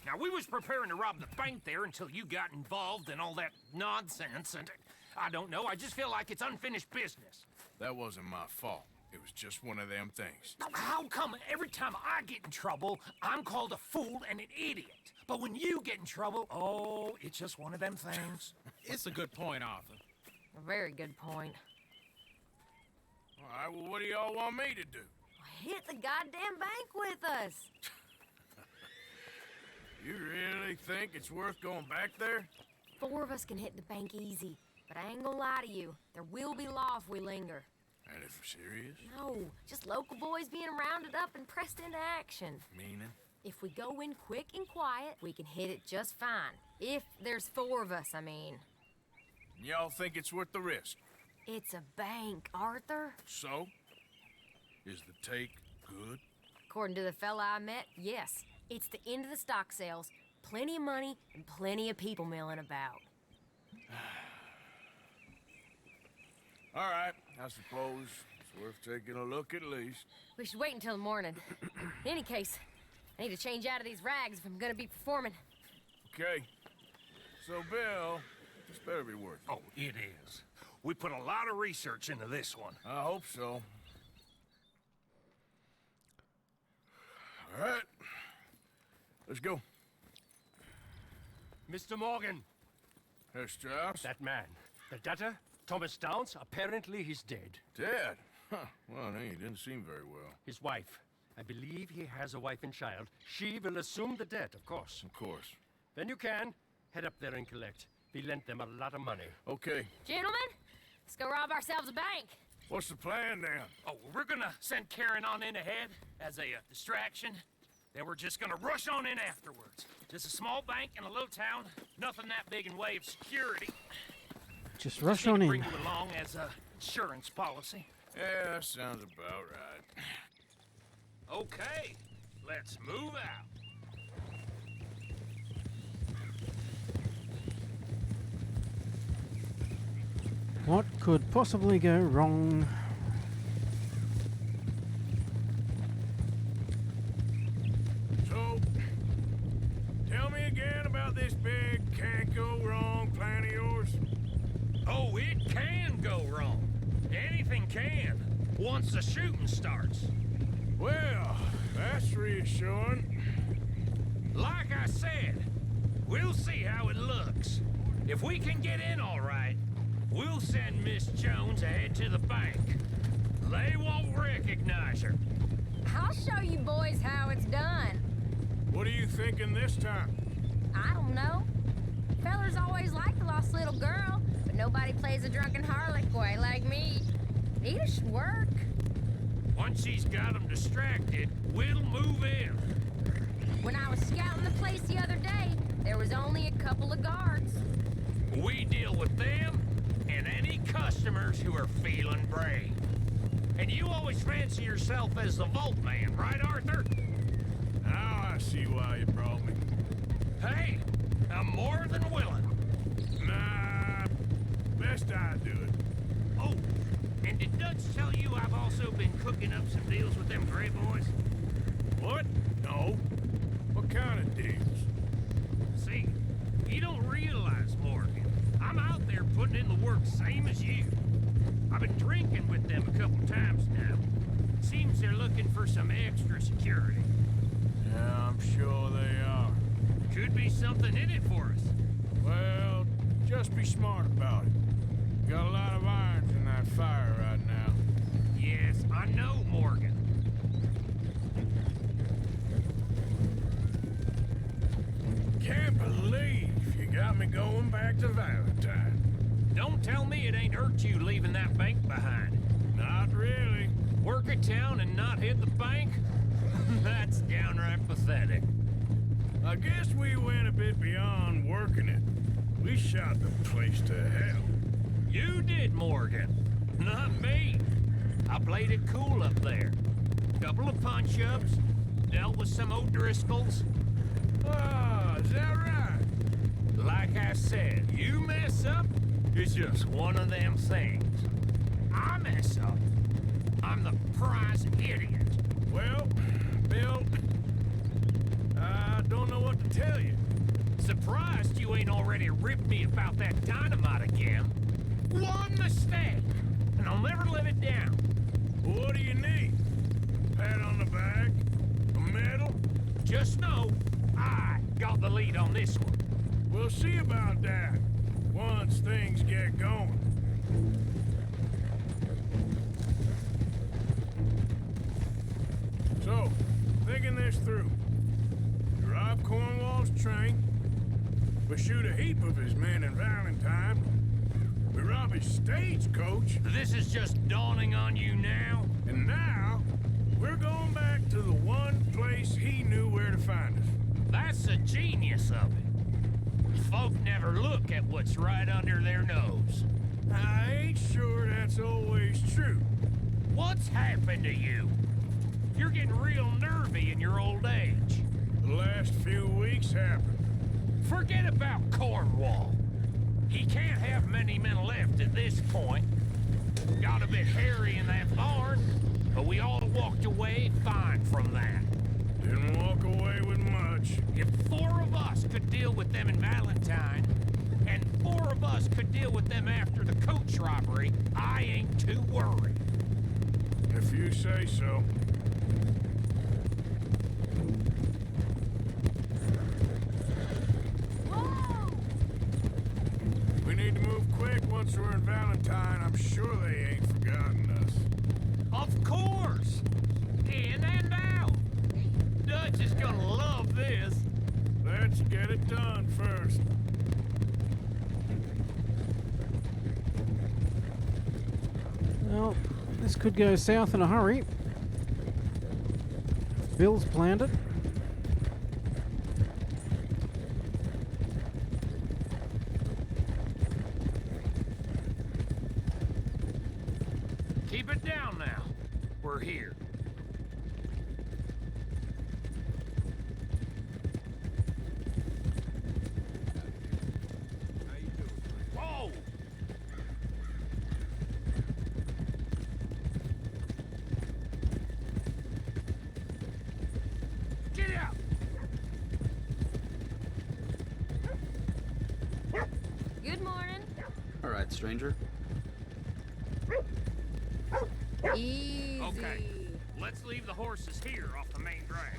S7: Now, we was preparing to rob the bank there until you got involved in all that nonsense, and I don't know, I just feel like it's unfinished business.
S2: That wasn't my fault. It was just one of them things.
S7: How come every time I get in trouble, I'm called a fool and an idiot? But when you get in trouble, oh, it's just one of them things.
S3: It's a good point, Arthur.
S15: A very good point.
S2: All right, well, what do y'all want me to do?
S15: Hit the goddamn bank with us.
S2: You really think it's worth going back there?
S15: 4 of us can hit the bank easy. But I ain't gonna lie to you. There will be law if we linger.
S2: And if we're serious?
S15: No, just local boys being rounded up and pressed into action.
S2: Meaning?
S15: If we go in quick and quiet, we can hit it just fine. If there's 4 of us, I mean.
S2: Y'all think it's worth the risk?
S15: It's a bank, Arthur.
S2: So? Is the take good?
S15: According to the fella I met, yes. It's the end of the stock sales. Plenty of money and plenty of people milling about.
S2: All right, I suppose it's worth taking a look at least.
S15: We should wait until the morning. In any case, I need to change out of these rags if I'm gonna be performing.
S2: Okay. So, Bill, this better be worth it.
S7: Oh, it is. We put a lot of research into this one.
S2: I hope so. All right. Let's go.
S16: Mr. Morgan.
S2: Herr Strauss?
S16: That man. The debtor, Thomas Downs, apparently he's dead.
S2: Dead? Huh. Well, he didn't seem very well.
S16: His wife. I believe he has a wife and child. She will assume the debt, of course.
S2: Of course.
S16: When you can, head up there and collect. We lent them a lot of money.
S2: Okay.
S15: Gentlemen, let's go rob ourselves a bank.
S2: What's the plan, then?
S7: Oh, we're gonna send Karen on in ahead as a distraction. Then we're just gonna rush on in afterwards. Just a small bank in a little town. Nothing that big in way of security.
S1: Just rush
S7: need
S1: on
S7: to
S1: in.
S7: bring you along as a insurance policy.
S2: Yeah, that sounds about right.
S7: Okay, let's move out.
S1: What could possibly go wrong?
S2: So, tell me again about this big can't go wrong plan of yours.
S7: Oh, it can go wrong. Anything can, once the shooting starts.
S2: Well, that's reassuring.
S7: Like I said, we'll see how it looks. If we can get in all right, we'll send Miss Jones ahead to the bank. They won't recognize her.
S15: I'll show you boys how it's done.
S2: What are you thinking this time?
S15: I don't know. Fellers always liked a lost little girl, but nobody plays a drunken harlot quite like me. It should work.
S7: Once she's got them distracted, we'll move in.
S15: When I was scouting the place the other day, there was only a couple of guards.
S7: We deal with them and any customers who are feeling brave. And you always fancy yourself as the Vault Man, right, Arthur?
S2: Now I see why you brought me.
S7: Hey, I'm more than willing.
S2: Nah, best I do it.
S7: Oh, and did Dutch tell you I've also been cooking up some deals with them Gray Boys?
S2: What? No. What kind of deals?
S7: See, you don't realize, Morgan. I'm out there putting in the work same as you. I've been drinking with them a couple times now. Seems they're looking for some extra security.
S2: Yeah, I'm sure they are.
S7: Could be something in it for us.
S2: Well, just be smart about it. Got a lot of irons in that fire right now.
S7: Yes, I know, Morgan.
S2: Can't believe you got me going back to Valentine.
S7: Don't tell me it ain't hurt you leaving that bank behind.
S2: Not really.
S7: Work a town and not hit the bank? That's downright pathetic.
S2: I guess we went a bit beyond working it. We shot the place to hell.
S7: You did, Morgan. Not me. I played it cool up there. Couple of punch-ups, dealt with some O'Driscolls.
S2: Ah, is that right?
S7: Like I said, you mess up, it's just one of them things. I mess up, I'm the prize idiot.
S2: Well, Bill, I don't know what to tell you.
S7: Surprised you ain't already ripped me about that dynamite again. One mistake, and I'll never live it down.
S2: What do you need? Pat on the back? A medal?
S7: Just know, I got the lead on this one.
S2: We'll see about that once things get going. So, thinking this through. We rob Cornwall's train. We shoot a heap of his men in Valentine. We rob his stagecoach.
S7: This is just dawning on you now?
S2: And now, we're going back to the one place he knew where to find us.
S7: That's the genius of it. Folk never look at what's right under their nose.
S2: I ain't sure that's always true.
S7: What's happened to you? You're getting real nervy in your old age.
S2: The last few weeks happened.
S7: Forget about Cornwall. He can't have many men left at this point. Got a bit hairy in that barn, but we all walked away fine from that.
S2: Didn't walk away with much.
S7: If 4 of us could deal with them in Valentine, and 4 of us could deal with them after the coach robbery, I ain't too worried.
S2: If you say so. We need to move quick once we're in Valentine. I'm sure they ain't forgotten us.
S7: Of course! In and out! Dutch is gonna love this.
S2: Let's get it done first.
S1: Well, this could go south in a hurry. Bill's planned it.
S7: Keep it down now. We're here. Whoa! Get out!
S15: Good morning.
S17: All right, stranger.
S15: Easy.
S7: Okay, let's leave the horses here off the main drag.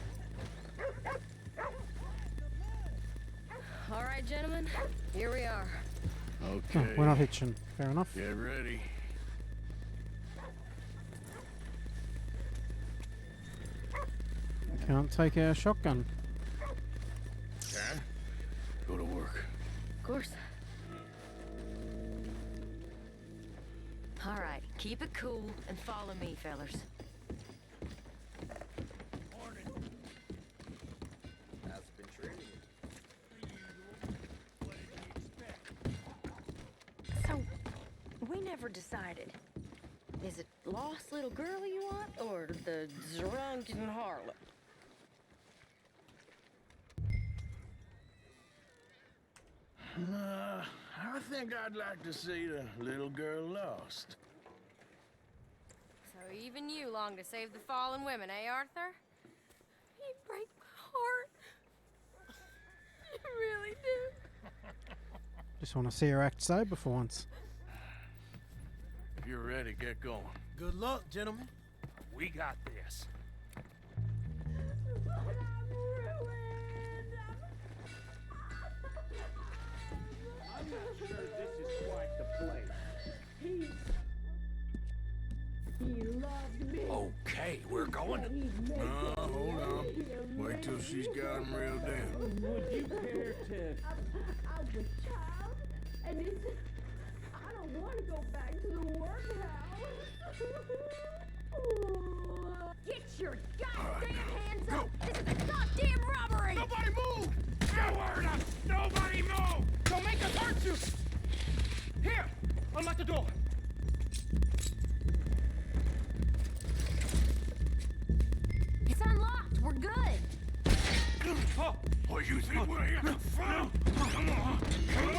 S15: All right, gentlemen, here we are.
S2: Okay.
S1: We're not hitching. Fair enough.
S2: Get ready.
S1: Can't take our shotgun.
S2: Okay. Go to work.
S15: Of course. All right, keep it cool and follow me, fellers.
S12: How's it been treating you?
S15: So, we never decided. Is it lost little girl you want, or the drunken harlot?
S2: I think I'd like to see the little girl lost.
S15: So even you long to save the fallen women, eh, Arthur? You break my heart. You really do.
S1: Just want to see her act sober for once.
S2: If you're ready, get going.
S9: Good luck, gentlemen.
S7: We got this.
S5: I'm not sure this is quite the place.
S13: He loved me.
S7: Okay, we're going.
S2: Hold on. Wait till she's got him reeled in.
S5: Would you care to...
S13: I was a child, and he said, I don't want to go back to the workhouse.
S15: Get your goddamn hands up! This is a goddamn robbery!
S7: Nobody move! No word up! Nobody move!
S9: Don't make us hurt you! Here! Unlock the door!
S15: It's unlocked! We're good!
S9: Oh!
S2: Oh, you think we're here for fun? Come on! Come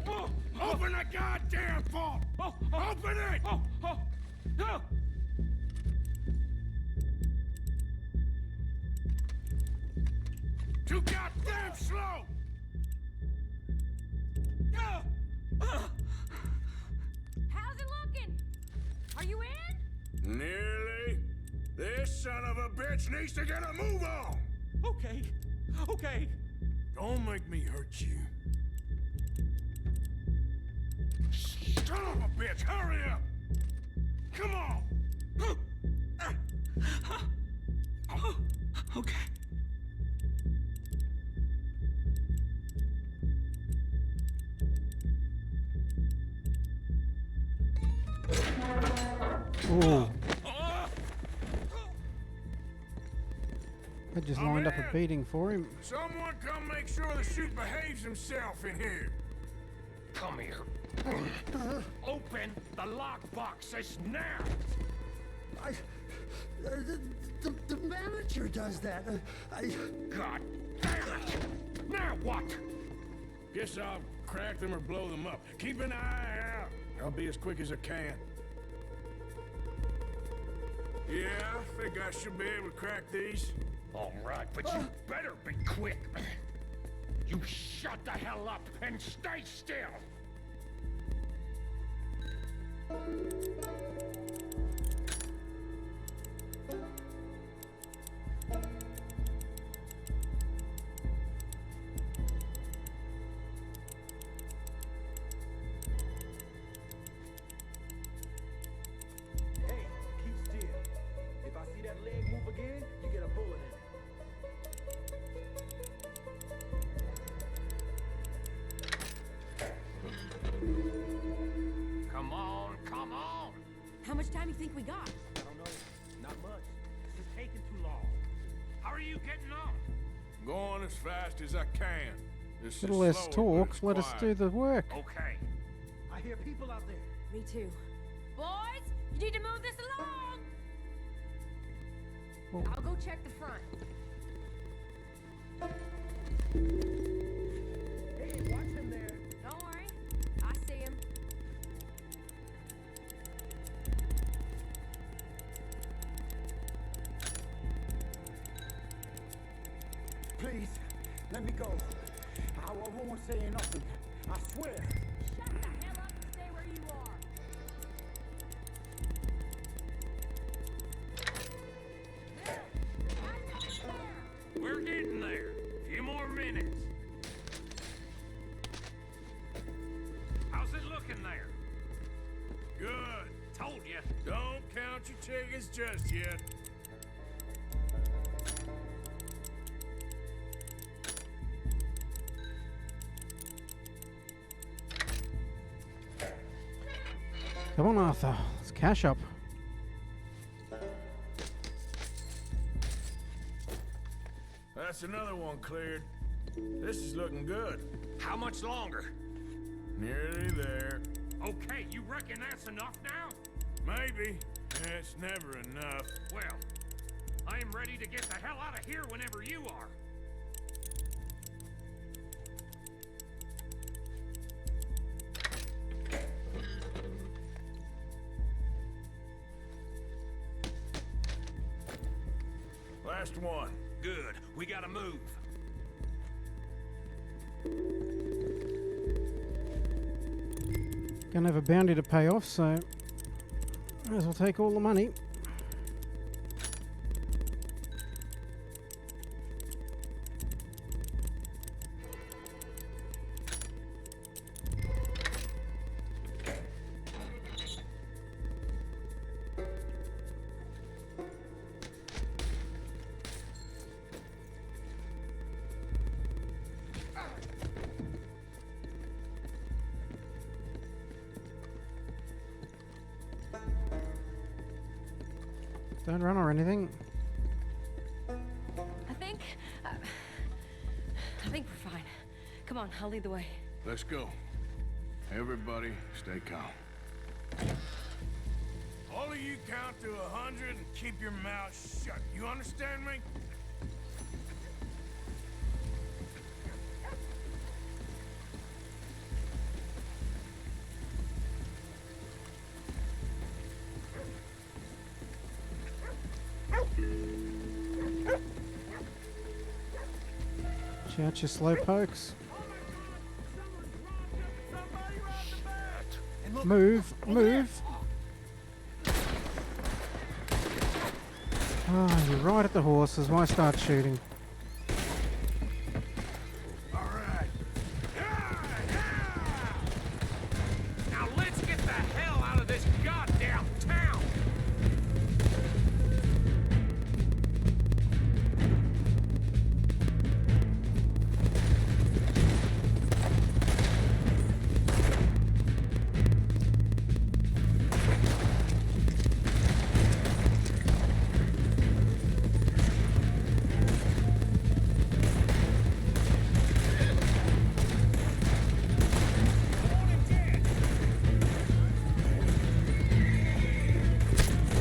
S2: on! Open the goddamn vault! Open it!
S9: No!
S2: Too goddamn slow!
S15: How's it look,
S2: Nearly. This son of a bitch needs to get a move on!
S9: Okay. Okay.
S2: Don't make me hurt you. Son of a bitch, hurry up! Come on!
S9: Okay.
S1: Ooh. I just lined up a beating for him.
S2: Someone come make sure the chute behaves himself in here.
S7: Come here. Open the lockboxes now!
S17: The manager does that.
S7: God damn it! Now what?
S2: Guess I'll crack them or blow them up. Keep an eye out. I'll be as quick as I can. Yeah, I think I should be able to crack these.
S7: All right, but you better be quick. You shut the hell up and stay still!
S9: Hey, keep still. If I see that leg move again, you get a bullet in it.
S7: Come on, come on!
S14: How much time do you think we got?
S9: I don't know. Not much. This is taking too long.
S7: How are you getting on?
S2: Going as fast as I can. This is
S1: Little less
S2: slower, but
S1: talk,
S2: it's
S1: let us
S2: quiet.
S1: do the work.
S7: Okay.
S9: I hear people out there.
S15: Me too. Boys, you need to move this along!
S1: Oh.
S15: I'll go check the front.
S9: Hey, watch him there.
S15: Don't worry. I see him.
S17: Please, let me go. I won't say nothing. I swear.
S15: Shut the hell up and stay where you are.
S7: We're getting there. Few more minutes. How's it looking there?
S2: Good.
S7: Told you.
S2: Don't count your chickens just yet.
S1: Come on, Arthur. Let's cash up.
S2: That's another one cleared. This is looking good.
S7: How much longer?
S2: Nearly there.
S7: Okay, you reckon that's enough now?
S2: Maybe. It's never enough.
S7: Well, I am ready to get the hell out of here whenever you are.
S2: Last one.
S7: Good. We gotta move.
S1: Gonna have a bounty to pay off, so might as well take all the money. Don't run or anything.
S15: I think we're fine. Come on, I'll lead the way.
S2: Let's go. Everybody, stay calm. All of you count to 100 and keep your mouth shut. You understand me?
S1: Watch your slow pokes. Move, move. Oh, you're right at the horses. Why start shooting?
S7: Now let's get the hell out of this goddamn town!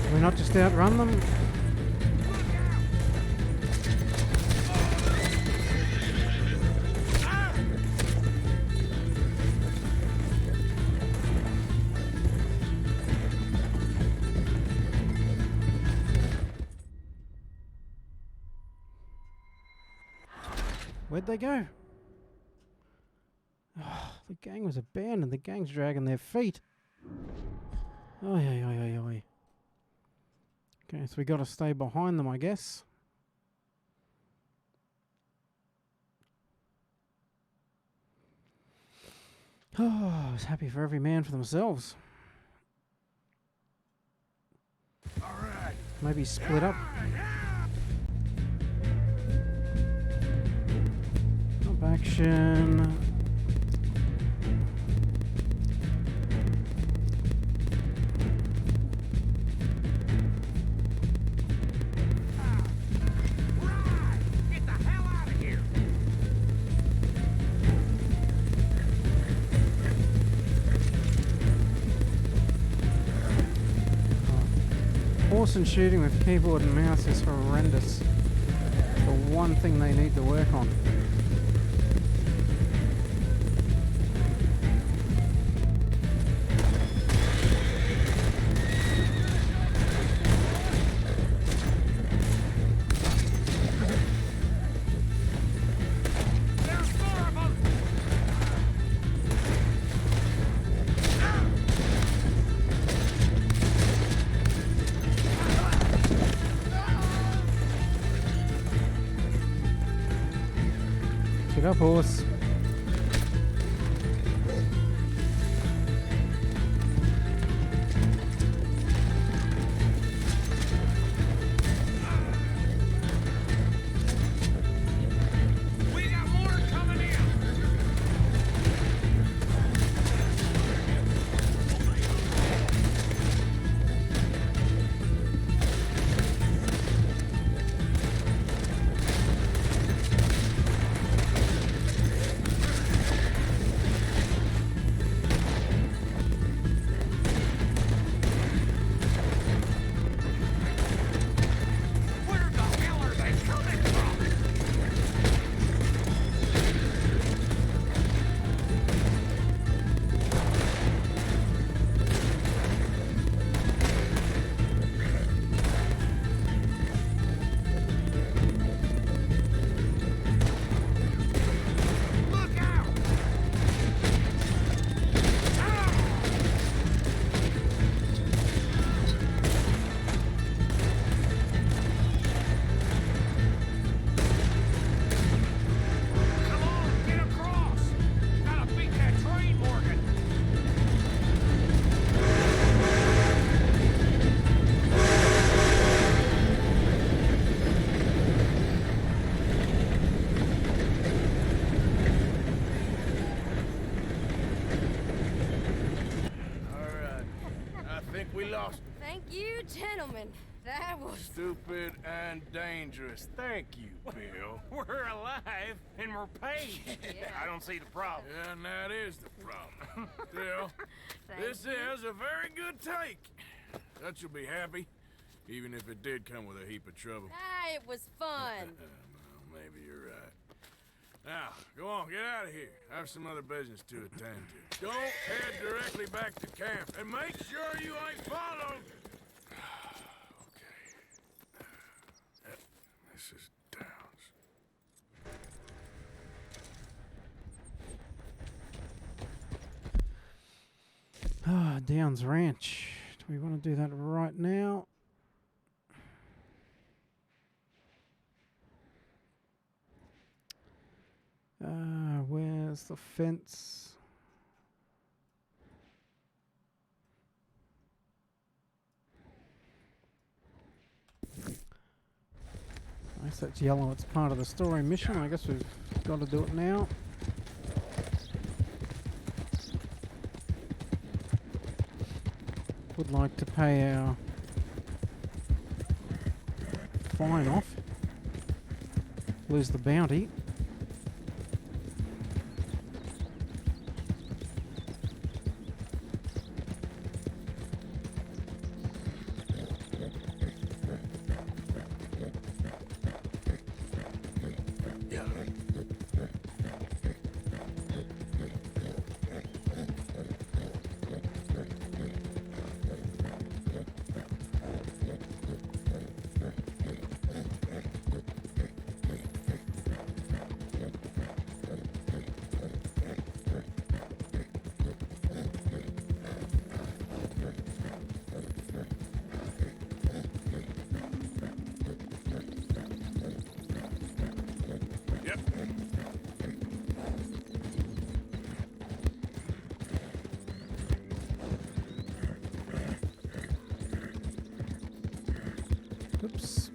S1: Can we not just outrun them? Where'd they go? Oh, the gang was abandoned. The gang's dragging their feet. Oi, oi, oi, oi, oi. Okay, so we got to stay behind them, I guess. Oh, I was happy for every man for themselves.
S2: All right.
S1: Maybe split up. Up action.
S7: Get the hell out of here!
S1: Horse and shooting with keyboard and mouse is horrendous. The one thing they need to work on.
S7: There's more of them!
S1: Get up, horse.
S7: We got more coming in! Where the hell are they coming from? Look out! Come on, get across! Gotta beat that train, Morgan!
S2: All right. I think we lost him.
S15: Thank you, gentlemen. That was...
S2: Stupid and dangerous. Thank you, Bill.
S7: We're alive and we're paid. I don't see the problem.
S2: Yeah, and that is the problem. Still,
S15: Thank
S2: this
S15: you.
S2: is a very good take. That you'll be happy, even if it did come with a heap of trouble.
S15: Ah, it was fun.
S2: Well, maybe you're right. Now, go on, get out of here. I have some other business to attend to. Don't head directly back to camp, and make sure you ain't followed. Okay. This is Downs.
S1: Ah, Downs Ranch. Do we want to do that right now? There's the fence. I guess that's yellow. It's part of the story mission. I guess we've got to do it now. Would like to pay our fine off. Lose the bounty. Oops.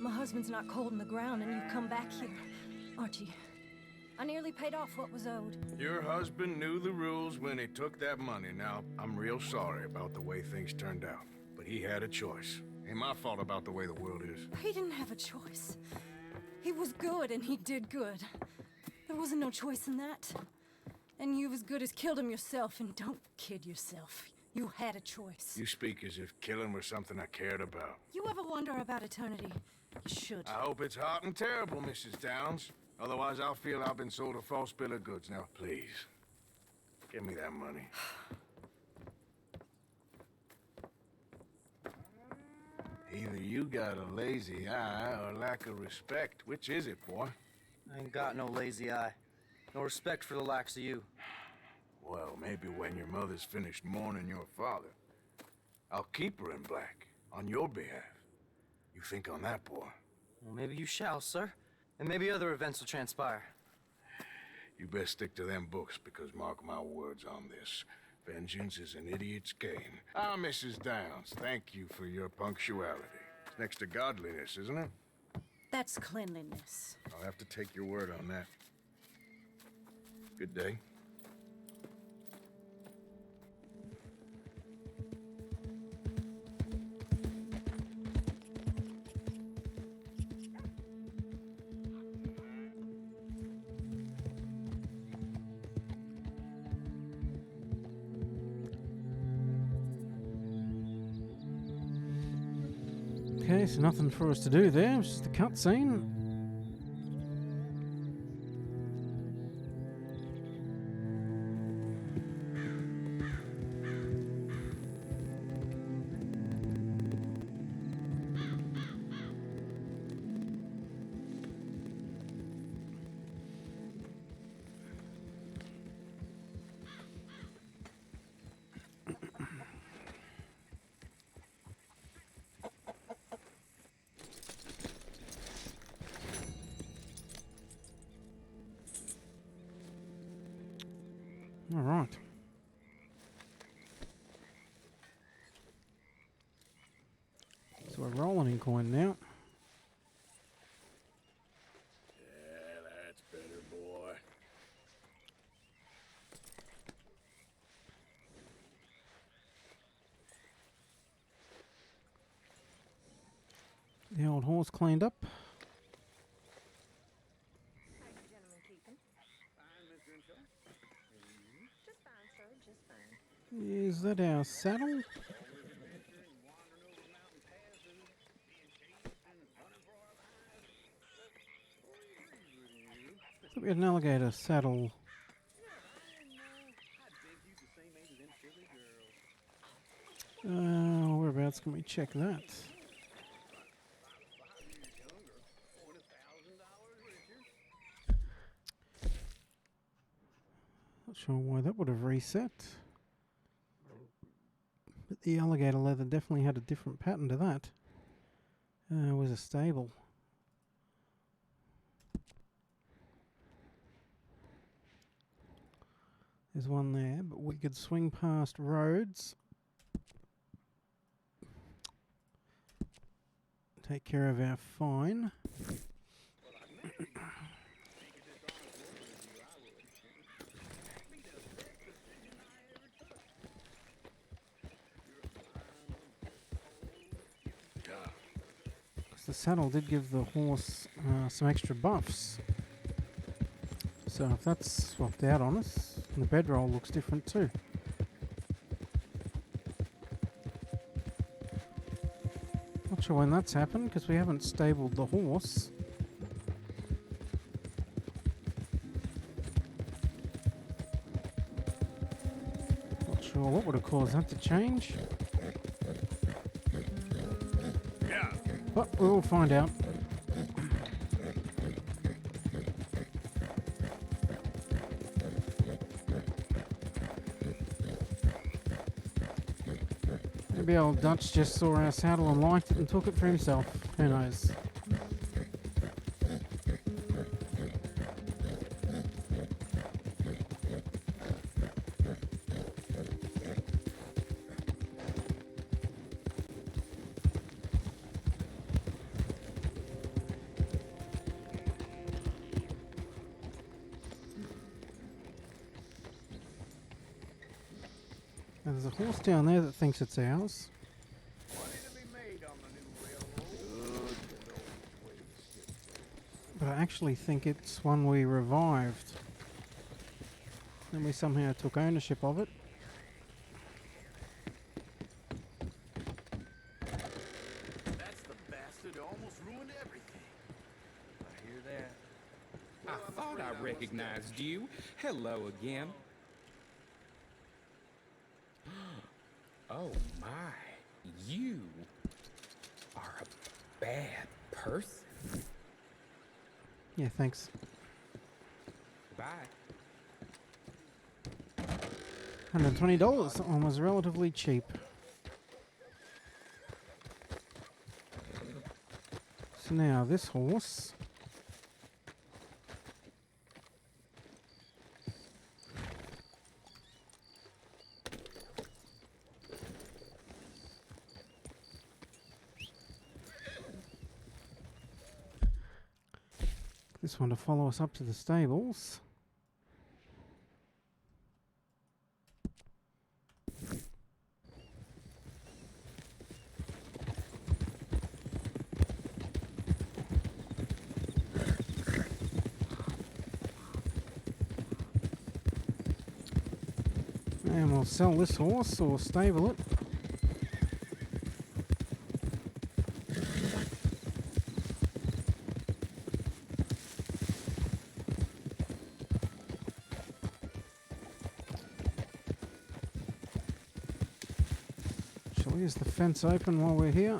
S18: My husband's not cold in the ground, and you've come back here. Archie, I nearly paid off what was owed.
S2: Your husband knew the rules when he took that money. Now, I'm real sorry about the way things turned out. But he had a choice. Ain't my fault about the way the world is.
S18: He didn't have a choice. He was good, and he did good. There wasn't no choice in that. And you've as good as killed him yourself, and don't kid yourself. You had a choice.
S2: You speak as if killing was something I cared about.
S18: You ever wonder about eternity? You should.
S2: I hope it's hot and terrible, Mrs. Downs. Otherwise, I'll feel I've been sold a false bill of goods. Now, please, give me that money. Either you got a lazy eye or lack of respect. Which is it, boy?
S19: I ain't got no lazy eye. No respect for the likes of you.
S2: Well, maybe when your mother's finished mourning your father, I'll keep her in black on your behalf. You think on that, boy?
S19: Well, maybe you shall, sir. And maybe other events will transpire.
S2: You best stick to them books, because mark my words on this. Vengeance is an idiot's game. Ah, Mrs. Downs, thank you for your punctuality. It's next to godliness, isn't it?
S18: That's cleanliness.
S2: I'll have to take your word on that. Good day.
S1: Okay, so nothing for us to do there. It's just a cutscene. All right. So we're rolling in coin now.
S2: Yeah, that's better, boy.
S1: The old horse cleaned up. Is that our saddle? I thought we had an alligator saddle. Whereabouts can we check that? Not sure why that would have reset. But the alligator leather definitely had a different pattern to that. It was a stable. There's one there, but we could swing past Rhodes. Take care of our fine. The saddle did give the horse some extra buffs. So if that's swapped out on us, the bedroll looks different too. Not sure when that's happened because we haven't stabled the horse. Not sure what would have caused that to change. But we'll find out. Maybe old Dutch just saw our saddle and liked it and took it for himself. Who knows? There's a horse down there that thinks it's ours. But I actually think it's one we revived. Then we somehow took ownership of it.
S9: That's the bastard who almost ruined everything. I hear that. I thought I recognized you. Hello again. Oh my, you are a bad person.
S1: Yeah, thanks.
S9: Bye.
S1: $120. That one was relatively cheap. So now this horse. This one to follow us up to the stables. And we'll sell this horse or stable it. Shall we use the fence open while we're here?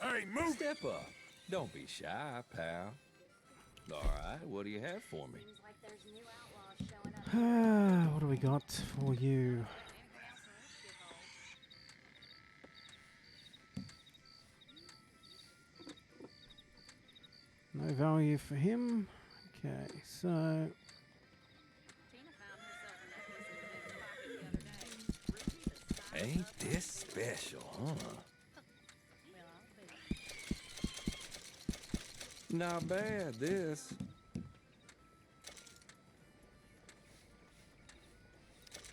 S9: Hey, move!
S8: Step up. Don't be shy, pal. All right, what do you have for me?
S1: What do we got for you? No value for him. Okay, so
S8: Ain't this special, huh? Not bad, this.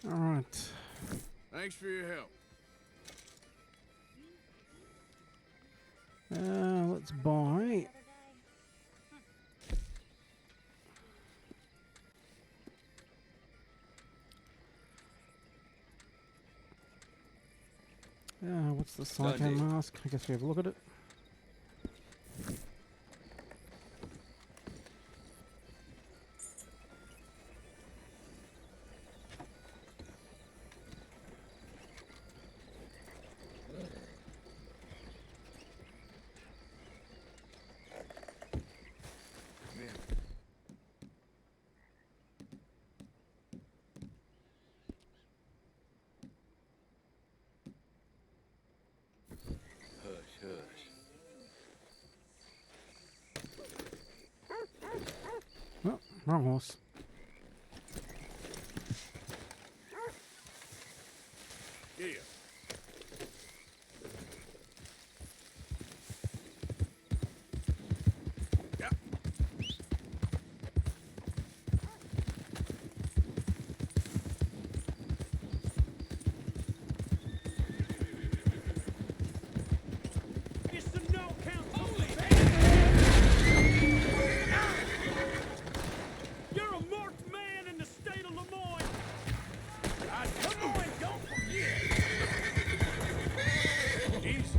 S1: all right.
S2: Thanks for your help.
S1: Let's buy What's the psycho
S8: Dundee.
S1: mask? I guess we have a look at it.
S8: Hush, hush.
S1: Oh, wrong horse.
S11: Yeah.
S3: It's the no-count police! You're a marked man in the state of Lemoyne! Lemoyne, don't forget! Easy.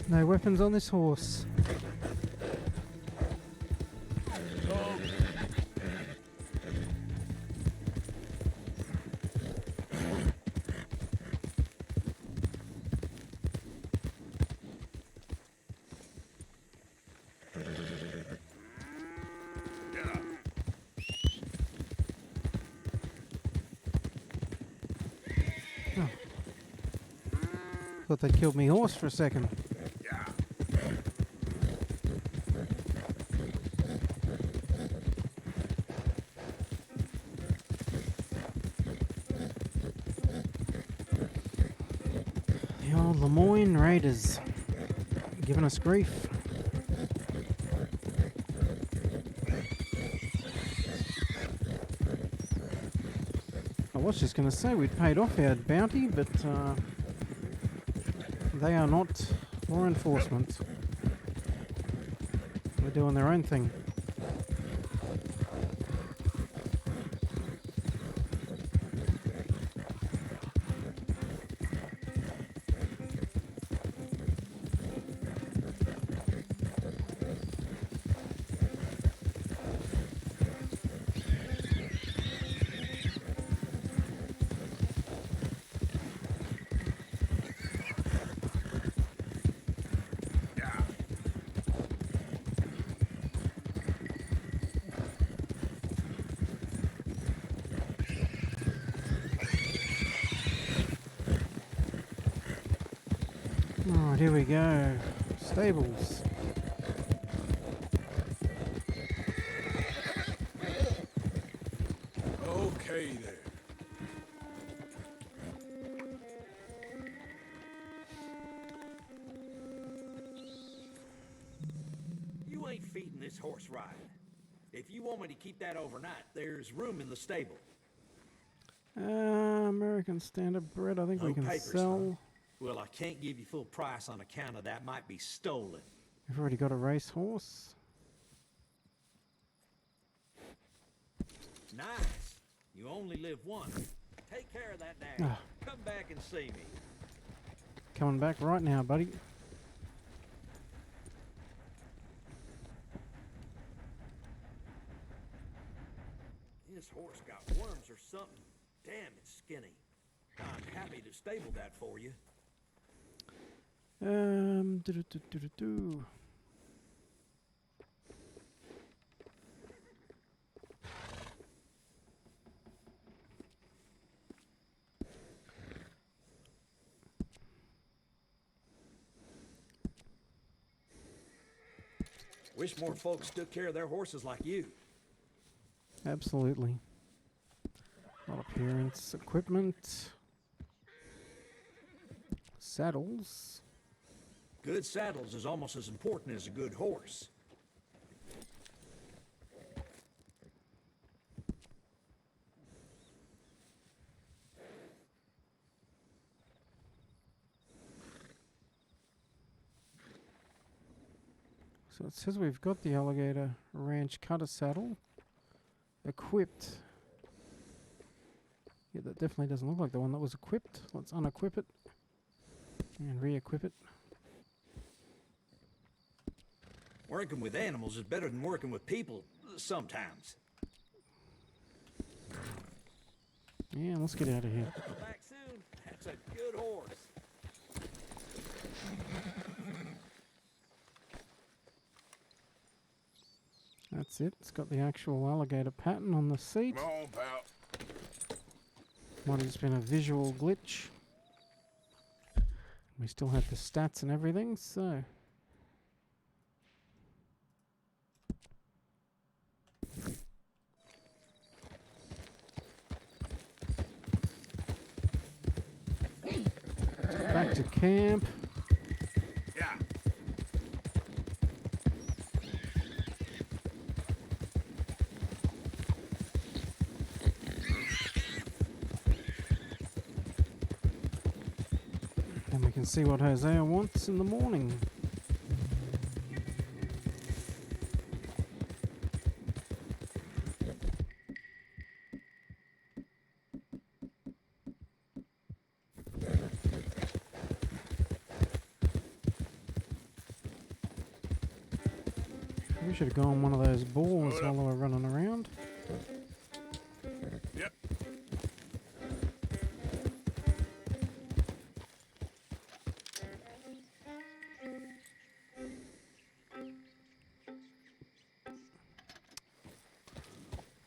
S1: No weapons on this horse. Oh. Thought they killed me horse for a second. The old Lemoyne Raiders giving us grief. I was just going to say we'd paid off our bounty, but they are not law enforcement. They're doing their own thing. Alright, here we go. Stables.
S11: Okay there.
S20: You ain't feeding this horse right. If you want me to keep that overnight, there's room in the stable.
S1: American Standard Bread, I think
S20: No
S1: we can
S20: papers,
S1: sell.
S20: huh? Well, I can't give you full price on account of that might be stolen.
S1: We've already got a racehorse.
S20: Nice. You only live once. Take care of that dad.
S1: Ah.
S20: Come back and see me.
S1: Coming back right now, buddy.
S20: This horse got worms or something. Damn, it's skinny. I'm happy to stable that for you.
S1: Do.
S20: Wish more folks took care of their horses like you.
S1: Absolutely. Not appearance, equipment, saddles.
S20: Good saddles is almost as important as a good horse.
S1: So it says we've got the Alligator Ranch cutter saddle equipped. Yet that definitely doesn't look like the one that was equipped. Let's unequip it and re-equip it.
S20: Working with animals is better than working with people sometimes.
S1: Yeah, let's get out of here.
S20: Back soon. That's a good horse.
S1: That's it. It's got the actual alligator pattern on the seat.
S2: Come on, pal.
S1: Might have just been a visual glitch. We still have the stats and everything, so... Back to camp.
S2: Yeah.
S1: And we can see what Hosea wants in the morning. We should have gone one of those balls while they were running around.
S2: Yep.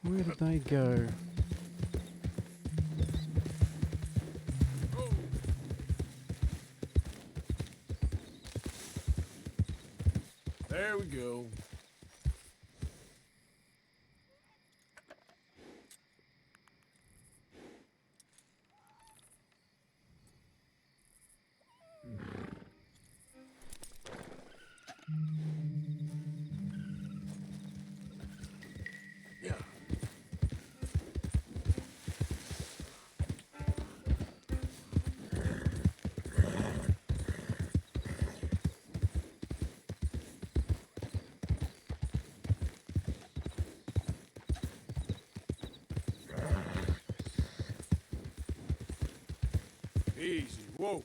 S1: Where did they go?
S2: There we go. Yeah. Easy. Whoa.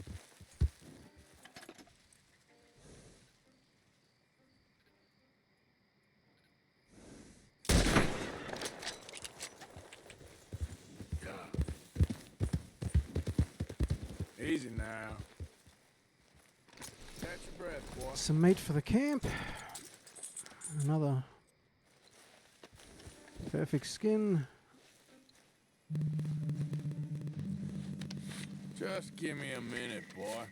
S2: Easy now. Catch your breath, boy.
S1: Some meat for the camp. Another perfect skin.
S2: Just give me a minute, boy.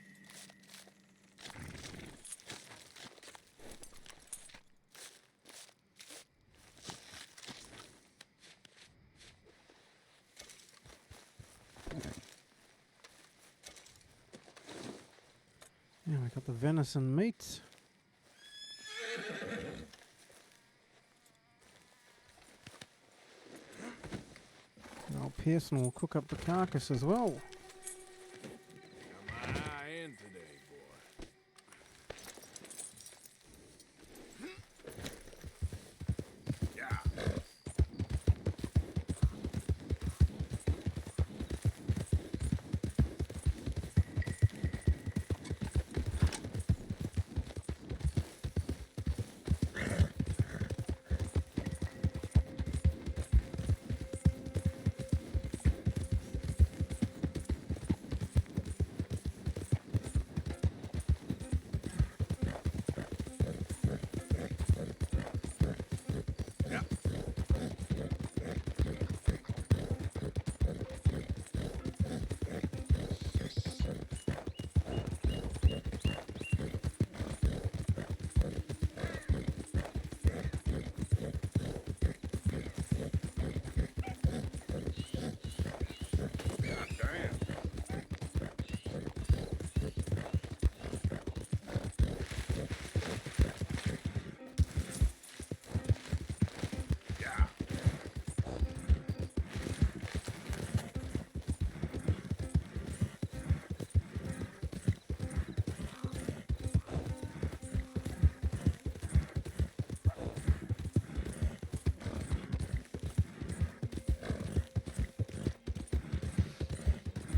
S1: Yeah, we got the venison meat. Now Pearson will cook up the carcass as well.
S2: Got my eye in today, boy. Yeah.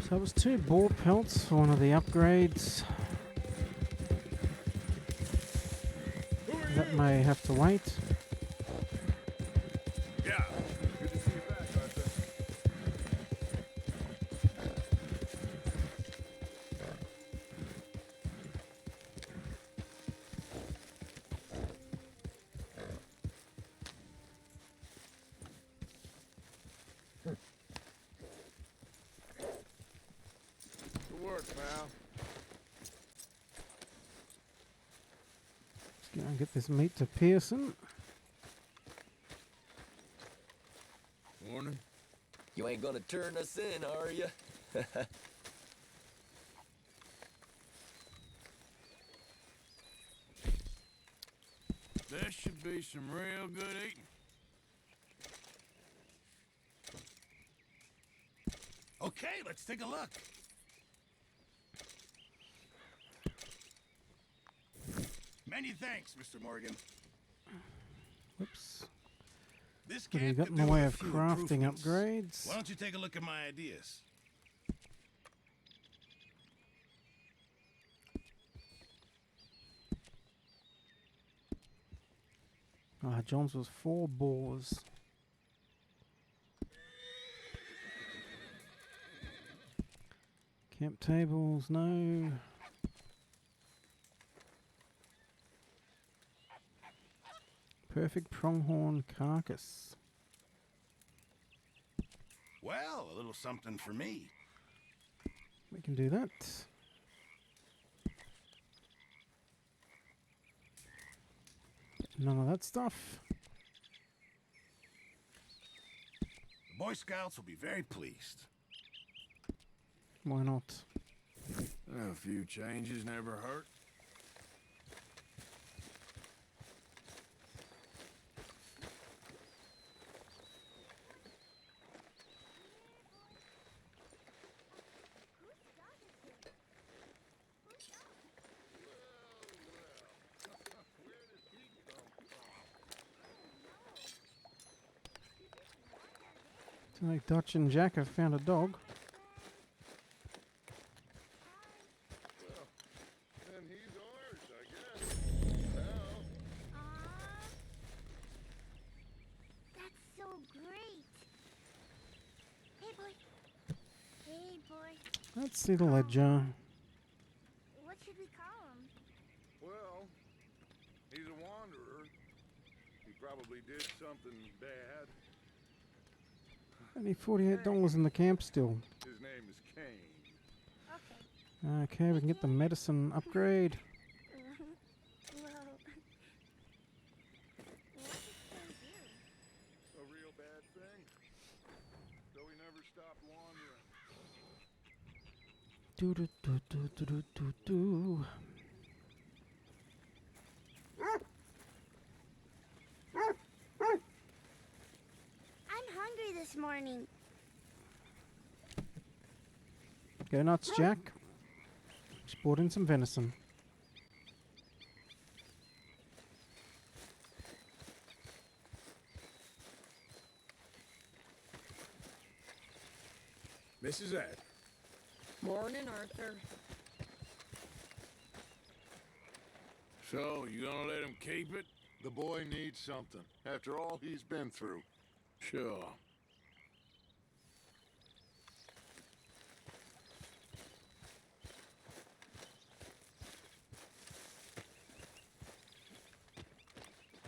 S1: So it was 2 boar pelts for one of the upgrades. That may have to wait.
S11: Yeah. Good to see you back, Arthur.
S2: Good work, pal.
S1: Let's go and get this meat to Pearson.
S21: Morning. You ain't gonna turn us in, are you?
S11: There should be some real good eating. Okay, let's take a look. Many thanks, Mr. Morgan.
S1: Whoops.
S11: This
S1: What do you
S11: camp
S1: got
S11: could
S1: in the
S11: do
S1: way
S11: with a
S1: of
S11: few
S1: crafting
S11: improvements.
S1: upgrades?
S11: Why don't you take a look at my ideas?
S1: John's was 4 boars. Camp tables, no. Perfect pronghorn carcass.
S11: Well, a little something for me.
S1: We can do that. None of that stuff.
S11: The Boy Scouts will be very pleased.
S1: Why not?
S11: A few changes never hurt.
S1: It's like Dutch and Jack have found a dog.
S2: Then he's ours, I guess.
S22: That's so great. Hey, boy. Hey, boy.
S1: Let's see the ledger.
S22: What should we call him?
S2: Well, he's a wanderer. He probably did something bad.
S1: Only $48 in the camp still.
S2: His name is Kane.
S1: Okay, we can get the medicine upgrade.
S2: A real bad thing. So he never stopped wandering.
S1: Do do do do do do do do.
S22: I'm hungry this morning.
S1: Go nuts, Jack. Just brought in some venison.
S11: Mrs. Ed.
S23: Morning, Arthur.
S11: So, you gonna let him keep it?
S2: The boy needs something, after all he's been through.
S11: Sure.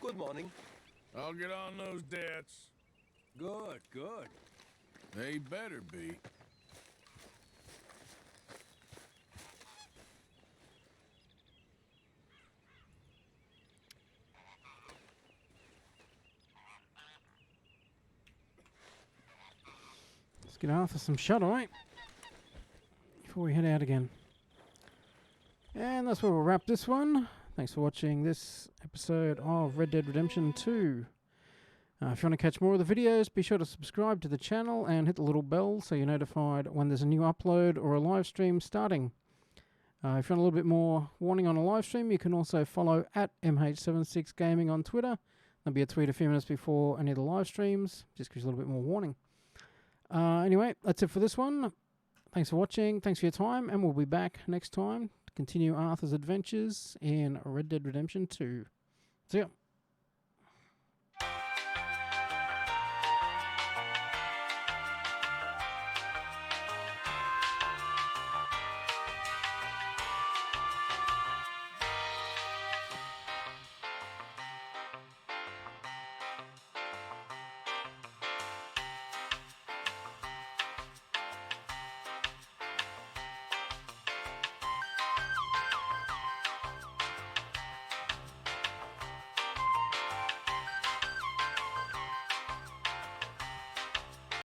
S21: Good morning.
S11: I'll get on those debts.
S20: Good, good.
S11: They better be.
S1: Let's get Arthur some shut-eye before we head out again. And that's where we'll wrap this one. Thanks for watching this episode of Red Dead Redemption 2. If you want to catch more of the videos, be sure to subscribe to the channel and hit the little bell so you're notified when there's a new upload or a live stream starting. If you want a little bit more warning on a live stream, you can also follow at MH76Gaming on Twitter. There'll be a tweet a few minutes before any of the live streams, just gives you a little bit more warning. Anyway, that's it for this one. Thanks for watching. Thanks for your time. And we'll be back next time to continue Arthur's adventures in Red Dead Redemption 2. See ya.